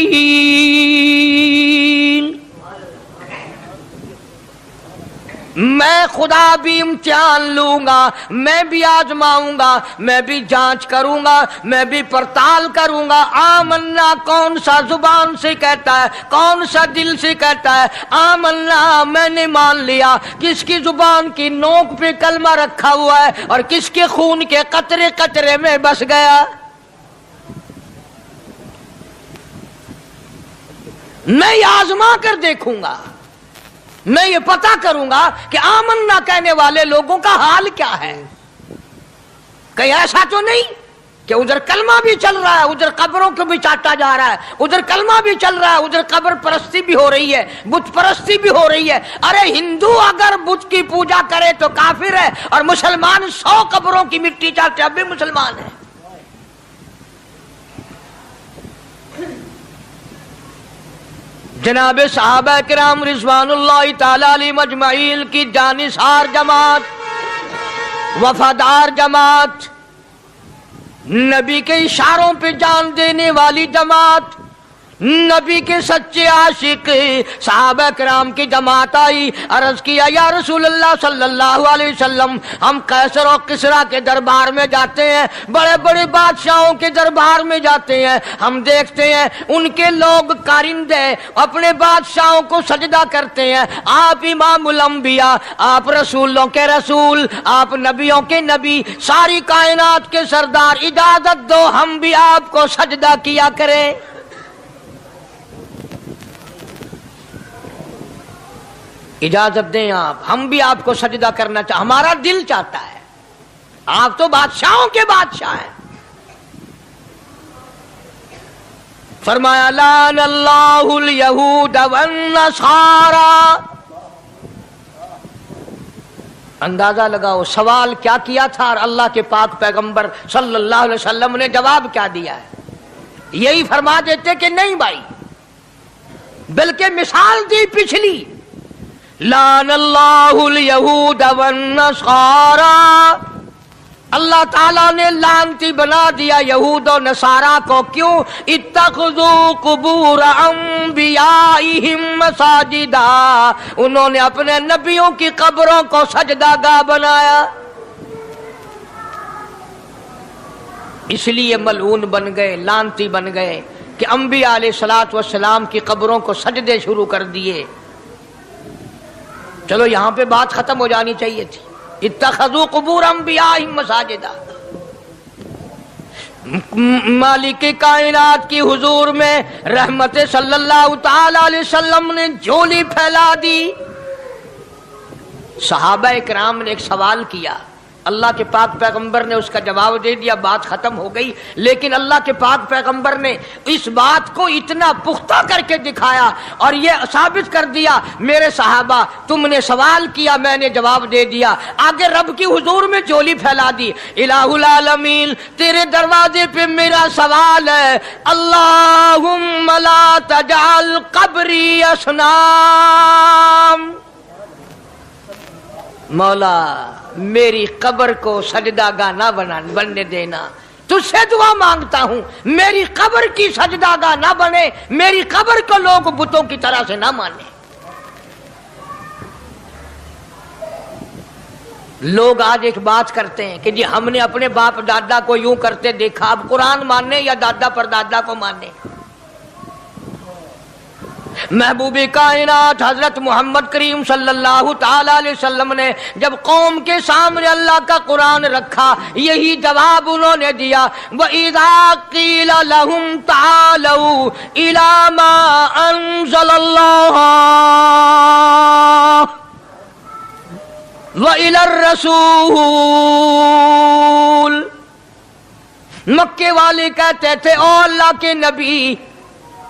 میں خدا بھی امتحان لوں گا، میں بھی آزماؤں گا، میں بھی جانچ کروں گا، میں بھی پڑتال کروں گا۔ آمنا کون سا زبان سے کہتا ہے، کون سا دل سے کہتا ہے، آمنا میں نے مان لیا، کس کی زبان کی نوک پہ کلمہ رکھا ہوا ہے اور کس کے خون کے قطرے قطرے میں بس گیا۔ میں یہ آزما کر دیکھوں گا، میں یہ پتہ کروں گا کہ آمنا کہنے والے لوگوں کا حال کیا ہے، کہیں ایسا تو نہیں کہ ادھر کلمہ بھی چل رہا ہے، ادھر قبروں کو بھی چاٹا جا رہا ہے، ادھر کلمہ بھی چل رہا ہے، ادھر قبر پرستی بھی ہو رہی ہے، بت پرستی بھی ہو رہی ہے۔ ارے ہندو اگر بت کی پوجا کرے تو کافر ہے، اور مسلمان 100 قبروں کی مٹی چاٹے اب بھی مسلمان ہے۔ جناب صحابہ کرام رضوان اللہ تعالی علیہم اجمعین کی جانثار جماعت، وفادار جماعت، نبی کے اشاروں پہ جان دینے والی جماعت، نبی کے سچے عاشق صحابہ کرام کی جماعت آئی، عرض کیا یا رسول اللہ صلی اللہ علیہ وسلم، ہم قیصر اور کسریٰ کے دربار میں جاتے ہیں، بڑے بڑے بادشاہوں کے دربار میں جاتے ہیں، ہم دیکھتے ہیں ان کے لوگ کارندے اپنے بادشاہوں کو سجدہ کرتے ہیں، آپ امام الانبیاء، آپ رسولوں کے رسول، آپ نبیوں کے نبی، ساری کائنات کے سردار، اجازت دو ہم بھی آپ کو سجدہ کیا کریں۔ اجازت دیں آپ، ہم بھی آپ کو سجدہ کرنا چاہتے، ہمارا دل چاہتا ہے، آپ تو بادشاہوں کے بادشاہ ہیں۔ فرمایا لعن اللہ الیہود والنصارى۔ اندازہ لگاؤ سوال کیا کیا تھا اور اللہ کے پاک پیغمبر صلی اللہ علیہ وسلم نے جواب کیا دیا ہے؟ یہی فرما دیتے کہ نہیں بھائی، بلکہ مثال دی پچھلی، لعن اللہ الیہود والنصارى، اللہ تعالیٰ نے لعنتی بنا دیا یہود و نصارہ کو، کیوں؟ اتخذوا قبور انبیائہم مساجدا، انہوں نے اپنے نبیوں کی قبروں کو سجدہ گاہ بنایا، اس لیے ملعون بن گئے، لعنتی بن گئے کہ انبیاء علیہ السلام کی قبروں کو سجدے شروع کر دیے۔ چلو یہاں پہ بات ختم ہو جانی چاہیے تھی، اتخذوا قبور انبیائہم مساجدا۔ مالک کائنات کی حضور میں رحمت صلی اللہ تعالی علیہ وسلم نے جھولی پھیلا دی۔ صحابہ کرام نے ایک سوال کیا، اللہ کے پاک پیغمبر نے اس کا جواب دے دیا، بات ختم ہو گئی، لیکن اللہ کے پاک پیغمبر نے اس بات کو اتنا پختہ کر کے دکھایا اور یہ ثابت کر دیا، میرے صحابہ تم نے سوال کیا، میں نے جواب دے دیا، آگے رب کی حضور میں جھولی پھیلا دی۔ الہ العالمین تیرے دروازے پہ میرا سوال ہے، اللہم لا تجعل قبری اصنام، مولا میری قبر کو سجدہ گاہ نہ بننے دینا، تجھ سے دعا مانگتا ہوں میری قبر کی سجدہ گاہ نہ بنے، میری قبر کو لوگ بتوں کی طرح سے نہ مانے۔ لوگ آج ایک بات کرتے ہیں کہ جی ہم نے اپنے باپ دادا کو یوں کرتے دیکھا، اب قرآن ماننے یا دادا پر دادا کو ماننے؟ محبوب کائنات حضرت محمد کریم صلی اللہ تعالی علیہ وسلم نے جب قوم کے سامنے اللہ کا قرآن رکھا، یہی جواب انہوں نے دیا، وَإِذَا قِيلَ لَهُمْ تَعَالَوْا إِلَى مَا أَنزَلَ اللَّهُ وَإِلَى الرَّسُولِ، مکے والے کہتے تھے او اللہ کے نبی،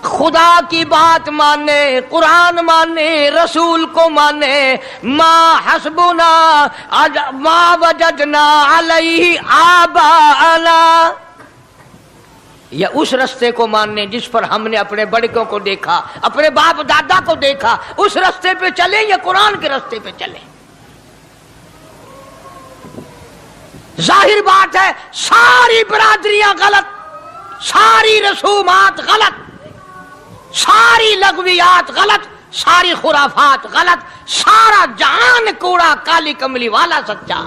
خدا کی بات مانے، قرآن مانے، رسول کو مانے، ما حسبنا ما وجدنا علیہ آباءنا، یا اس رستے کو ماننے جس پر ہم نے اپنے بڑکوں کو دیکھا، اپنے باپ دادا کو دیکھا، اس رستے پہ چلیں یا قرآن کے رستے پہ چلیں؟ ظاہر بات ہے ساری برادریاں غلط، ساری رسومات غلط، ساری لغویات غلط، ساری خرافات غلط، سارا جہان کوڑا، کالی کملی والا سچا،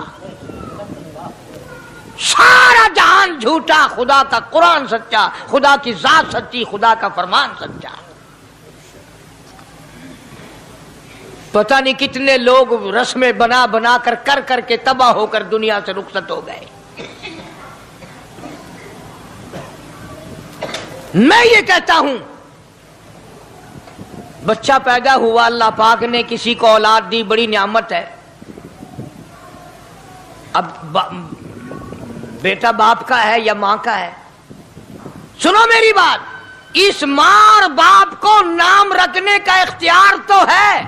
سارا جہان جھوٹا، خدا کا قرآن سچا، خدا کی ذات سچی، خدا کا فرمان سچا۔ پتہ نہیں کتنے لوگ رسمیں بنا بنا کر کے تباہ ہو کر دنیا سے رخصت ہو گئے۔ میں یہ کہتا ہوں بچہ پیدا ہوا، اللہ پاک نے کسی کو اولاد دی، بڑی نعمت ہے۔ اب بیٹا باپ کا ہے یا ماں کا ہے؟ سنو میری بات، اس ماں اور باپ کو نام رکھنے کا اختیار تو ہے،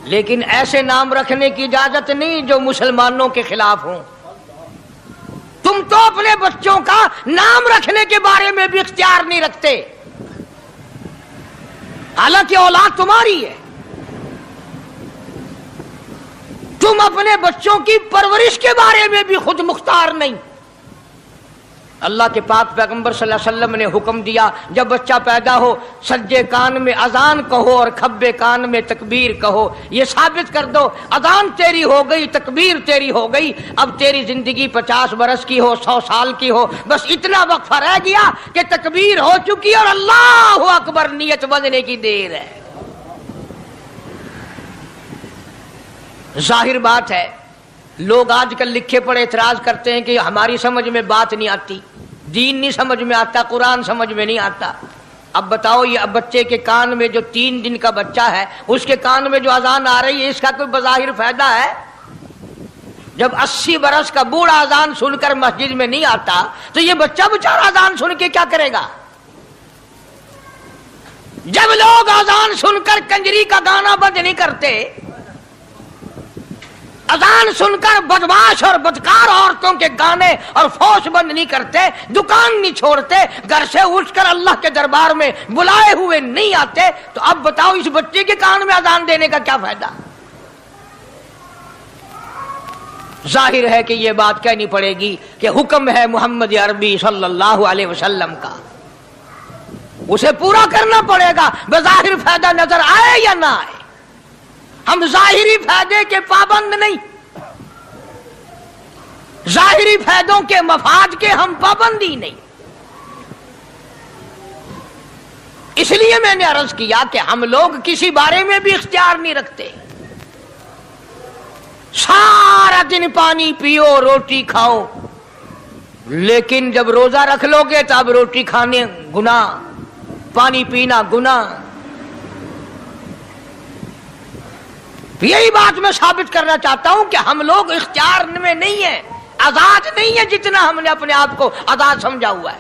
لیکن ایسے نام رکھنے کی اجازت نہیں جو مسلمانوں کے خلاف ہوں۔ تم تو اپنے بچوں کا نام رکھنے کے بارے میں بھی اختیار نہیں رکھتے، حالانکہ اولاد تمہاری ہے۔ تم اپنے بچوں کی پرورش کے بارے میں بھی خود مختار نہیں۔ اللہ کے پاک پیغمبر صلی اللہ علیہ وسلم نے حکم دیا، جب بچہ پیدا ہو سجے کان میں اذان کہو اور کھبے کان میں تکبیر کہو، یہ ثابت کر دو اذان تیری ہو گئی، تکبیر تیری ہو گئی، اب تیری زندگی 50 برس کی ہو، 100 سال کی ہو، بس اتنا وقفہ رہ گیا کہ تکبیر ہو چکی اور اللہ اکبر نیت بندنے کی دیر ہے۔ ظاہر بات ہے، لوگ آج کل لکھے پڑے اعتراض کرتے ہیں کہ ہماری سمجھ میں بات نہیں آتی، دین نہیں سمجھ میں آتا، قرآن سمجھ میں نہیں آتا۔ اب بتاؤ، یہ اب بچے کے کان میں جو 3 دن کا بچہ ہے اس کے کان میں جو اذان آ رہی ہے، اس کا کوئی بظاہر فائدہ ہے؟ جب 80 برس کا بوڑھا اذان سن کر مسجد میں نہیں آتا تو یہ بچہ بیچارہ اذان سن کے کیا کرے گا؟ جب لوگ اذان سن کر کنجری کا گانا بند نہیں کرتے، اذان سن کر بدماش اور بدکار عورتوں کے گانے اور فوش بند نہیں کرتے، دکان نہیں چھوڑتے، گھر سے اٹھ کر اللہ کے دربار میں بلائے ہوئے نہیں آتے، تو اب بتاؤ اس بچے کے کان میں اذان دینے کا کیا فائدہ؟ ظاہر ہے کہ یہ بات کہنی پڑے گی کہ حکم ہے محمد عربی صلی اللہ علیہ وسلم کا، اسے پورا کرنا پڑے گا، بظاہر فائدہ نظر آئے یا نہ آئے۔ ہم ظاہری فائدے کے پابند نہیں، ظاہری فائدوں کے مفاد کے ہم پابندی نہیں۔ اس لیے میں نے عرض کیا کہ ہم لوگ کسی بارے میں بھی اختیار نہیں رکھتے، سارا دن پانی پیو، روٹی کھاؤ، لیکن جب روزہ رکھ لو گے تو اب روٹی کھانے گناہ، پانی پینا گناہ۔ یہی بات میں ثابت کرنا چاہتا ہوں کہ ہم لوگ اختیار میں نہیں ہیں، آزاد نہیں ہے جتنا ہم نے اپنے آپ کو آزاد سمجھا ہوا ہے۔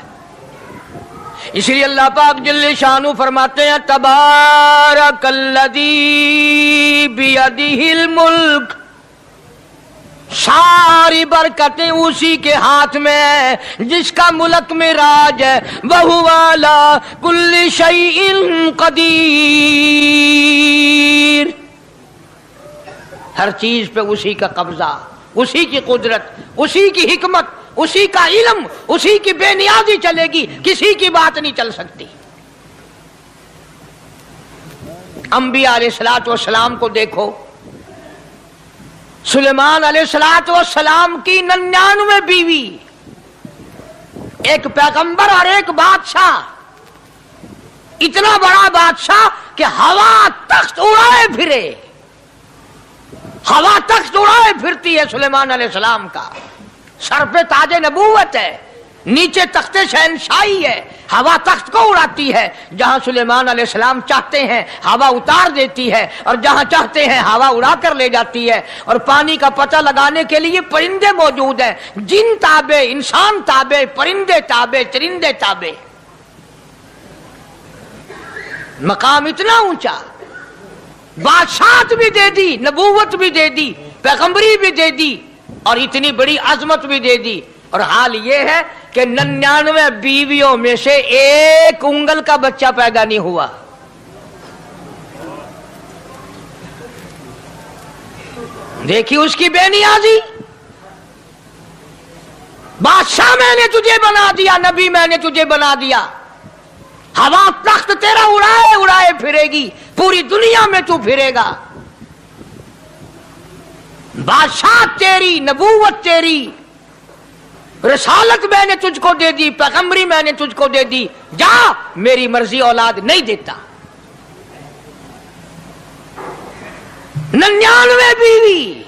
اس لیے اللہ پاک جل شانہ فرماتے ہیں تبارک الذی بیدہ الملک، ساری برکتیں اسی کے ہاتھ میں ہے جس کا ملک میں راج ہے، وَهُوَ عَلَى كُلِّ شَيْءٍ قدیر، ہر چیز پہ اسی کا قبضہ، اسی کی قدرت، اسی کی حکمت، اسی کا علم، اسی کی بے نیازی چلے گی، کسی کی بات نہیں چل سکتی۔ انبیاء علیہ السلام کو دیکھو، سلیمان علیہ السلام کی 99 بیوی، ایک پیغمبر اور ایک بادشاہ، اتنا بڑا بادشاہ کہ ہوا تخت اڑائے پھرے، ہوا تخت اڑائے پھرتی ہے سلیمان علیہ السلام کا، سر پہ تاج نبوت ہے، نیچے تخت شہنشاہی ہے، ہوا تخت کو اڑاتی ہے، جہاں سلیمان علیہ السلام چاہتے ہیں ہوا اتار دیتی ہے، اور جہاں چاہتے ہیں ہوا اڑا کر لے جاتی ہے، اور پانی کا پتہ لگانے کے لیے پرندے موجود ہیں، جن تابع، انسان تابع، پرندے تابع، چرندے تابع، مقام اتنا اونچا، بادشاہت بھی دے دی، نبوت بھی دے دی، پیغمبری بھی دے دی، اور اتنی بڑی عظمت بھی دے دی، اور حال یہ ہے کہ 99 بیویوں میں سے ایک انگل کا بچہ پیدا نہیں ہوا۔ دیکھی اس کی بے نیازی، بادشاہ میں نے تجھے بنا دیا، نبی میں نے تجھے بنا دیا، ہوا تخت تیرا اڑائے اڑائے پھرے گی، پوری دنیا میں تو پھرے گا، بادشاہ تیری، نبوت تیری، رسالت میں نے تجھ کو دے دی، پیغمبری میں نے تجھ کو دے دی، جا، میری مرضی اولاد نہیں دیتا۔ 99 بیوی،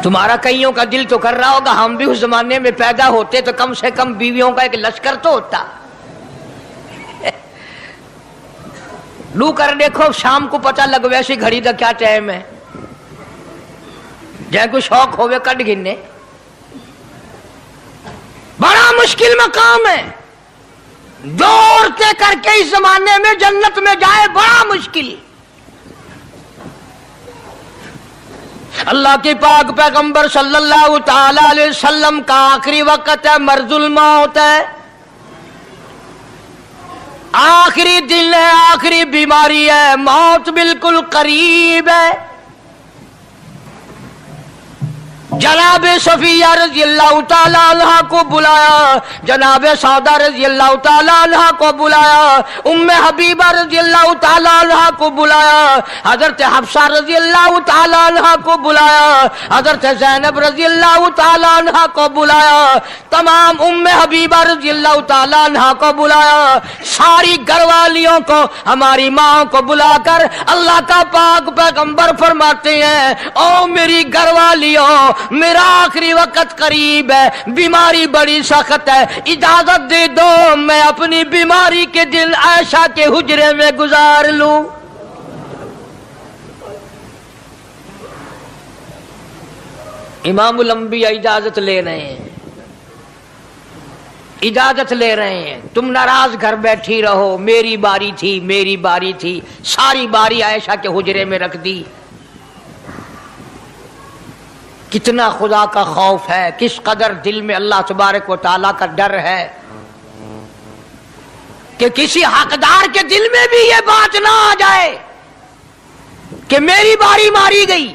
تمہارا کئیوں کا دل تو کر رہا ہوگا ہم بھی اس زمانے میں پیدا ہوتے تو کم سے کم بیویوں کا ایک لشکر تو ہوتا۔ لو کر دیکھو، شام کو پتہ لگ ویسی گھڑی کا کیا ٹائم ہے، جائے کوئی شوق ہوئے کٹ گھننے، بڑا مشکل مقام ہے، جو عورتیں کر کے اس زمانے میں جنت میں جائے بڑا مشکل۔ اللہ کے پاک پیغمبر صلی اللہ تعالی علیہ وسلم کا آخری وقت ہے، مرض الموت ہے، آخری دن ہے، آخری بیماری ہے، موت بالکل قریب ہے۔ جناب صفیہ رضی اللہ تعالی عنہ کو بلایا، جناب سعدہ رضی اللہ تعالی عنہ کو بلایا، ام حبیبہ رضی اللہ تعالی عنہ کو بلایا، حضرت حفصہ رضی اللہ تعالی عنہ کو بلایا، حضرت زینب رضی اللہ تعالی عنہ کو بلایا، تمام ام حبیبہ رضی اللہ تعالی عنہ کو بلایا، ساری گھر والیوں کو، ہماری ماں کو بلا کر اللہ کا پاک پیغمبر فرماتے ہیں، او میری گھر والیوں، میرا آخری وقت قریب ہے، بیماری بڑی سخت ہے، اجازت دے دو میں اپنی بیماری کے دن عائشہ کے حجرے میں گزار لوں۔ امام الانبیاء اجازت لے رہے ہیں، اجازت لے رہے ہیں، تم ناراض گھر بیٹھی رہو، میری باری تھی، میری باری تھی، ساری باری عائشہ کے حجرے میں رکھ دی۔ کتنا خدا کا خوف ہے، کس قدر دل میں اللہ تبارک و تعالیٰ کا ڈر ہے کہ کسی حقدار کے دل میں بھی یہ بات نہ آ جائے کہ میری باری ماری گئی۔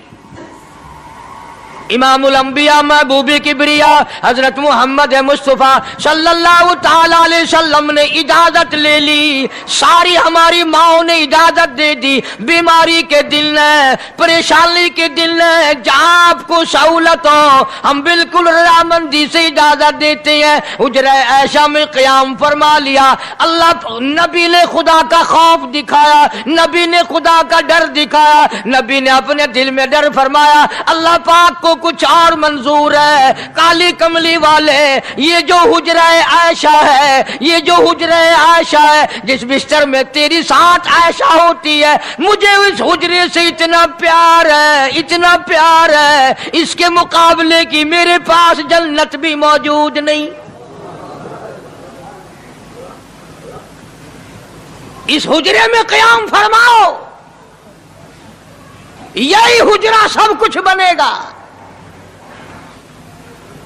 امام الانبیاء محبوب کبریا حضرت محمد مصطفیٰ صلی اللہ تعالی علیہ وسلم نے اجازت لے لی، ساری ہماری ماؤں نے اجازت دے دی، بیماری کے دن ہے، پریشانی کے دن ہے، جہاں آپ کو سہولت ہو ہم بالکل رضامندی سے اجازت دیتے ہیں۔ حجرہ عائشہ میں قیام فرما لیا، اللہ نبی نے خدا کا خوف دکھایا، نبی نے خدا کا ڈر دکھایا، نبی نے اپنے دل میں ڈر فرمایا اللہ پاک کو کچھ اور منظور ہے۔ کالی کملی والے، یہ جو حجرہ عائشہ ہے، یہ جو حجرہ عائشہ ہے جس بستر میں تیری ساتھ عائشہ ہوتی ہے، مجھے اس حجرے سے اتنا پیار ہے، اتنا پیار ہے، اس کے مقابلے کی میرے پاس جنت بھی موجود نہیں۔ اس حجرے میں قیام فرماؤ، یہی حجرہ سب کچھ بنے گا،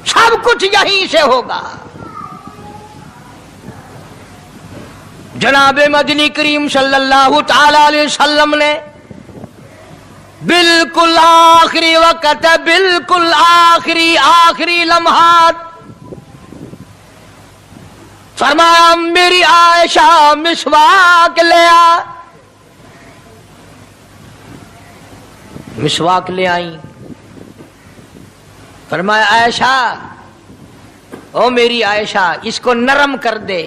سب کچھ یہیں سے ہوگا۔ جناب مدنی کریم صلی اللہ تعالی علیہ وسلم نے بالکل آخری وقت، بالکل آخری لمحات فرمایا میری عائشہ مسواک لے آ، مسواک لے آئی، فرمایا عائشہ، او میری عائشہ اس کو نرم کر دے،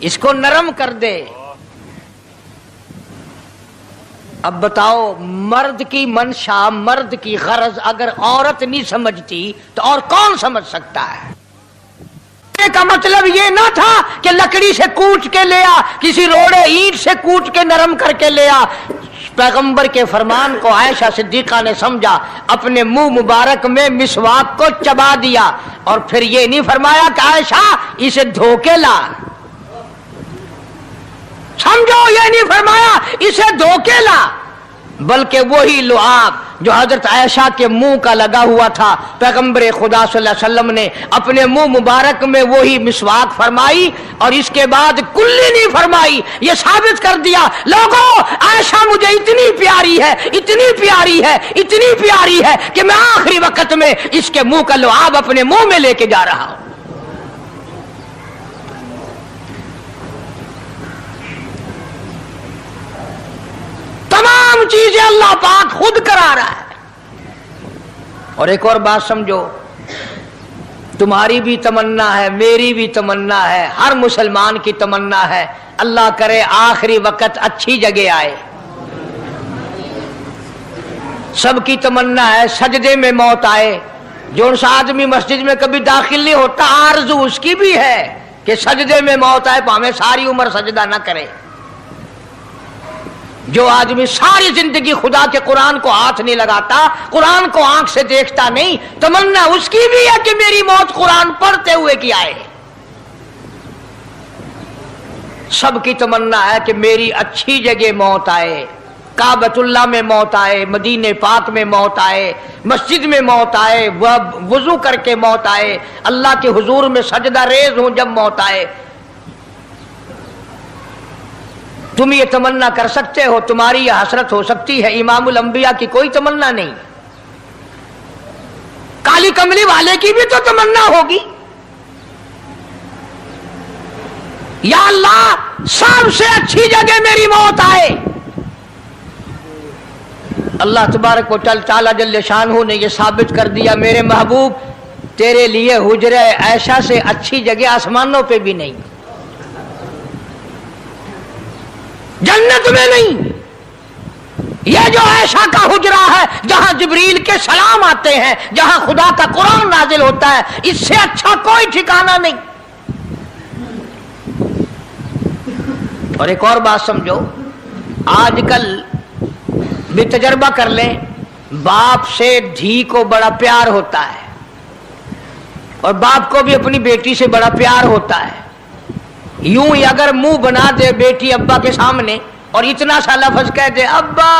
اس کو نرم کر دے۔ اب بتاؤ، مرد کی منشا، مرد کی غرض اگر عورت نہیں سمجھتی تو اور کون سمجھ سکتا ہے؟ کا مطلب یہ نہ تھا کہ لکڑی سے کوٹ کے لے آ، کسی روڑے اینٹ سے کوٹ کے نرم کر کے لے آ۔ پیغمبر کے فرمان کو عائشہ صدیقہ نے سمجھا، اپنے منہ مبارک میں مسواک کو چبا دیا، اور پھر یہ نہیں فرمایا کہ عائشہ اسے دھو کے لا، سمجھو، یہ نہیں فرمایا اسے دھو کے لا، بلکہ وہی لعاب جو حضرت عائشہ کے منہ کا لگا ہوا تھا، پیغمبر خدا صلی اللہ علیہ وسلم نے اپنے منہ مبارک میں وہی مسواک فرمائی، اور اس کے بعد کلی نہیں فرمائی۔ یہ ثابت کر دیا لوگوں، عائشہ مجھے اتنی پیاری ہے، اتنی پیاری ہے، اتنی پیاری ہے کہ میں آخری وقت میں اس کے منہ کا لعاب اپنے منہ میں لے کے جا رہا ہوں۔ تمام چیزیں اللہ پاک خود کرا رہا ہے۔ اور ایک اور بات سمجھو، تمہاری بھی تمنا ہے، میری بھی تمنا ہے، ہر مسلمان کی تمنا ہے، اللہ کرے آخری وقت اچھی جگہ آئے۔ سب کی تمنا ہے سجدے میں موت آئے، جو سا آدمی مسجد میں کبھی داخل نہیں ہوتا آرزو اس کی بھی ہے کہ سجدے میں موت آئے، ہمیں ساری عمر سجدہ نہ کرے۔ جو آدمی ساری زندگی خدا کے قرآن کو ہاتھ نہیں لگاتا، قرآن کو آنکھ سے دیکھتا نہیں، تمنا اس کی بھی ہے کہ میری موت قرآن پڑھتے ہوئے کی آئے۔ سب کی تمنا ہے کہ میری اچھی جگہ موت آئے، کعبۃ اللہ میں موت آئے، مدینہ پاک میں موت آئے، مسجد میں موت آئے، وضو کر کے موت آئے، اللہ کے حضور میں سجدہ ریز ہوں جب موت آئے۔ تم یہ تمنا کر سکتے ہو، تمہاری یہ حسرت ہو سکتی ہے، امام الانبیاء کی کوئی تمنا نہیں۔ کالی کملی والے کی بھی تو تمنا ہوگی، یا اللہ سب سے اچھی جگہ میری موت آئے۔ اللہ تبارک و تعالی جل شانہ نے یہ ثابت کر دیا، میرے محبوب تیرے لیے حجرہ عائشہ سے اچھی جگہ آسمانوں پہ بھی نہیں، جنت میں نہیں۔ یہ جو عائشہ کا حجرہ ہے جہاں جبریل کے سلام آتے ہیں، جہاں خدا کا قرآن نازل ہوتا ہے، اس سے اچھا کوئی ٹھکانہ نہیں۔ اور ایک اور بات سمجھو، آج کل بھی تجربہ کر لیں، باپ سے دھی کو بڑا پیار ہوتا ہے، اور باپ کو بھی اپنی بیٹی سے بڑا پیار ہوتا ہے۔ یوں ہی اگر منہ بنا دے بیٹی ابا کے سامنے اور اتنا سا لفظ کہہ دے ابا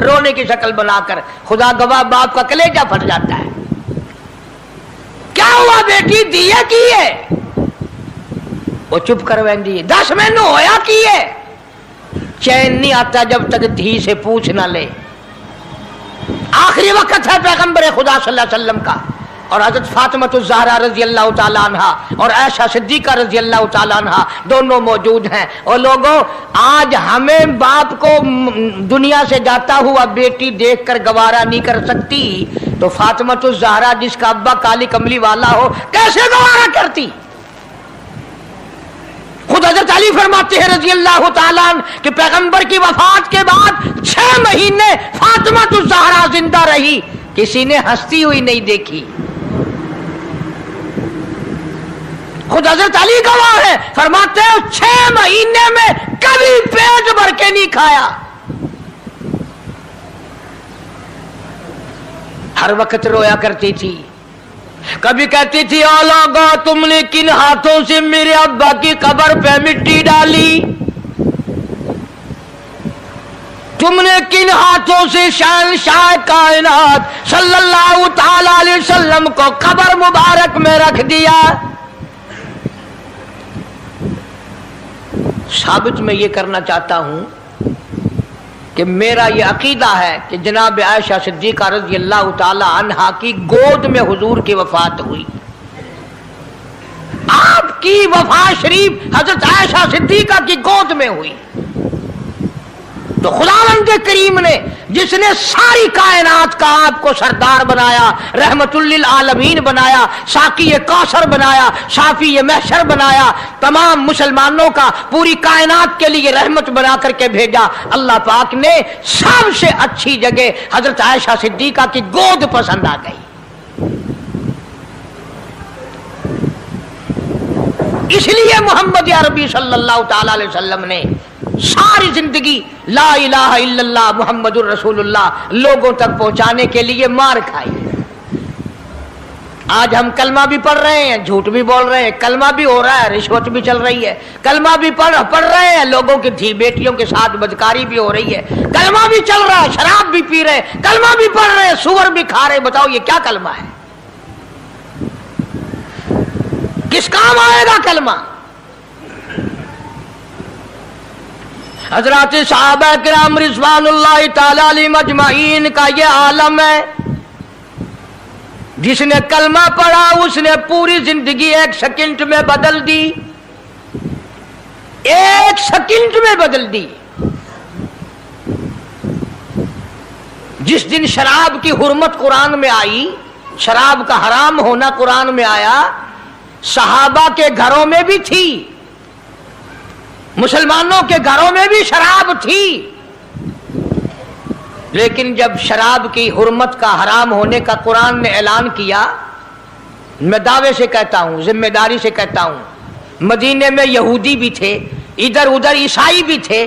رونے کی شکل بنا کر، خدا گواہ باپ کا کلیجہ پھٹ جاتا ہے۔ کیا ہوا بیٹی دیے کی ہے؟ وہ چپ کر ویندی، 10 مہینوں ہویا کی ہے۔ چین نہیں آتا جب تک دھی سے پوچھ نہ لے۔ آخری وقت ہے پیغمبر خدا صلی اللہ علیہ وسلم کا، اور حضرت فاطمہ الزہرا رضی اللہ تعالی عنہ اور عائشہ صدیقہ رضی اللہ تعالی عنہ دونوں موجود ہیں۔ اور لوگوں، آج ہمیں باپ کو دنیا سے جاتا ہوا بیٹی دیکھ کر گوارا نہیں کر سکتی، تو فاطمہ الزہرا جس کا ابا کالی کملی والا ہو کیسے گوارا کرتی؟ خود حضرت علی فرماتے ہیں رضی اللہ تعالیٰ عنہ کہ پیغمبر کی وفات کے بعد 6 مہینے فاطمہ الزہرا زندہ رہی، کسی نے ہنستی ہوئی نہیں دیکھی۔ خود حضرت علی گواہ ہے، فرماتے ہیں 6 مہینے میں کبھی پیٹ بھر کے نہیں کھایا، ہر وقت رویا کرتی تھی۔ کبھی کہتی تھی او لوگو تم نے کن ہاتھوں سے میرے ابا کی قبر پہ مٹی ڈالی، تم نے کن ہاتھوں سے شہنشاہ کائنات صلی اللہ تعالی علیہ وسلم کو قبر مبارک میں رکھ دیا۔ ثابت میں یہ کرنا چاہتا ہوں کہ میرا یہ عقیدہ ہے کہ جناب عائشہ صدیقہ رضی اللہ تعالی عنہا کی گود میں حضور کی وفات ہوئی۔ آپ کی وفات شریف حضرت عائشہ صدیقہ کی گود میں ہوئی، تو خداوند کریم نے جس نے ساری کائنات کا آپ کو سردار بنایا، رحمت للعالمین بنایا، ساقی کوثر بنایا، شافی محشر بنایا، تمام مسلمانوں کا پوری کائنات کے لیے رحمت بنا کر کے بھیجا، اللہ پاک نے سب سے اچھی جگہ حضرت عائشہ صدیقہ کی گود پسند آ گئی۔ اس لیے محمد عربی صلی اللہ تعالی علیہ وسلم نے ساری زندگی لا الہ الا اللہ محمد الرسول اللہ لوگوں تک پہنچانے کے لیے مار کھائی۔ آج ہم کلمہ بھی پڑھ رہے ہیں، جھوٹ بھی بول رہے ہیں، کلمہ بھی ہو رہا ہے، رشوت بھی چل رہی ہے، کلمہ بھی پڑھ رہے ہیں، لوگوں کی دھی بیٹیوں کے ساتھ بدکاری بھی ہو رہی ہے، کلمہ بھی چل رہا ہے، شراب بھی پی رہے ہیں، کلمہ بھی پڑھ رہے ہیں، سور بھی کھا رہے ہیں۔ بتاؤ یہ کیا کلمہ ہے؟ کس کام آئے گا کلمہ؟ حضرات صحابہ کرام رضوان اللہ تعالی علیہم اجمعین کا یہ عالم ہے، جس نے کلمہ پڑھا اس نے پوری زندگی 1 سیکنڈ میں بدل دی، 1 سیکنڈ میں بدل دی۔ جس دن شراب کی حرمت قرآن میں آئی، شراب کا حرام ہونا قرآن میں آیا، صحابہ کے گھروں میں بھی تھی، مسلمانوں کے گھروں میں بھی شراب تھی، لیکن جب شراب کی حرمت کا حرام ہونے کا قرآن نے اعلان کیا، میں دعوے سے کہتا ہوں، ذمہ داری سے کہتا ہوں، مدینے میں یہودی بھی تھے، ادھر ادھر عیسائی بھی تھے،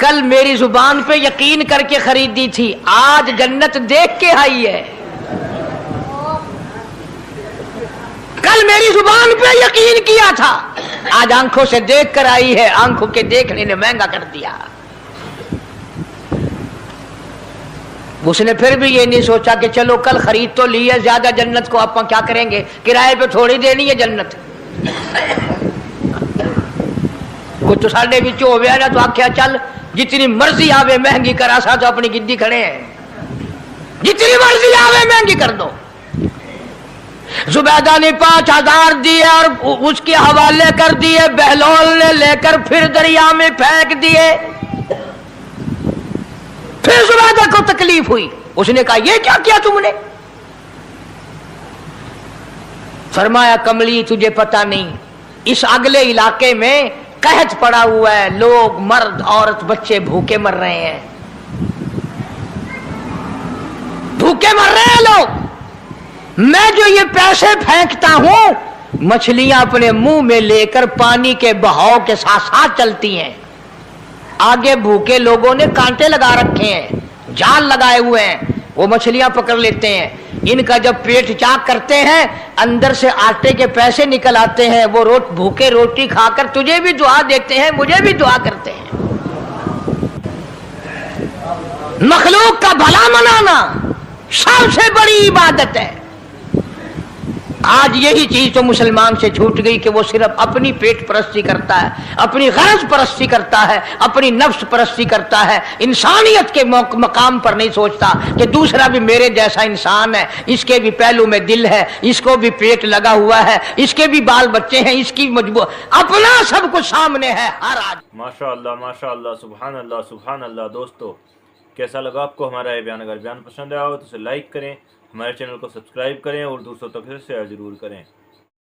کل میری زبان پہ یقین کر کے خریدی تھی، آج جنت دیکھ کے آئی ہے۔ کل میری زبان پہ یقین کیا تھا، آج آنکھوں سے دیکھ کر آئی ہے، آنکھوں کے دیکھنے نے مہنگا کر دیا۔ اس نے پھر بھی یہ نہیں سوچا کہ چلو کل خرید تو لی ہے، زیادہ جنت کو آپ کیا کریں گے، کرائے پہ تھوڑی دینی ہے جنت۔ کچھ ساڈے بچ ہو گیا نا تو آخیا چل جتنی مرضی آوے مہنگی کرا سا تو اپنی گدی کھڑے ہیں، جتنی مرضی آوے مہنگی کر دو۔ زبیدہ نے 5000 دیے اور اس کے حوالے کر دیے، بہلول نے لے کر پھر دریا میں پھینک دیے۔ پھر زبیدہ کو تکلیف ہوئی، اس نے کہا یہ کیا کیا تم نے؟ فرمایا کملی تجھے پتہ نہیں، اس اگلے علاقے میں قحط پڑا ہوا ہے، لوگ مرد عورت بچے بھوکے مر رہے ہیں، بھوکے مر رہے ہیں لوگ۔ میں جو یہ پیسے پھینکتا ہوں، مچھلیاں اپنے منہ میں لے کر پانی کے بہاؤ کے ساتھ ساتھ چلتی ہیں، آگے بھوکے لوگوں نے کانٹے لگا رکھے ہیں، جال لگائے ہوئے ہیں، وہ مچھلیاں پکڑ لیتے ہیں، ان کا جب پیٹ چاک کرتے ہیں اندر سے آٹے کے پیسے نکل آتے ہیں، وہ بھوکے روٹی کھا کر تجھے بھی دعا دیتے ہیں، مجھے بھی دعا کرتے ہیں۔ مخلوق کا بھلا منانا سب سے بڑی عبادت ہے۔ آج یہی چیز تو مسلمان سے چھوٹ گئی کہ وہ صرف اپنی پیٹ پرستی کرتا ہے، اپنی غرض پرستی کرتا ہے، اپنی نفس پرستی کرتا ہے، انسانیت کے مقام پر نہیں سوچتا کہ دوسرا بھی میرے جیسا انسان ہے، اس کے بھی پہلو میں دل ہے، اس کو بھی پیٹ لگا ہوا ہے، اس کے بھی بال بچے ہیں، اس کی مجبور اپنا سب کچھ سامنے ہے ہر آدمی۔ ماشاءاللہ سبحان اللہ سبحان اللہ۔ دوستو کیسا لگا آپ کو ہمارا یہ بیان؟ اگر بیان پسند آیا ہو تو اسے لائک کریں، ہمارے چینل کو سبسکرائب کریں اور دوسروں تک شیئر ضرور کریں۔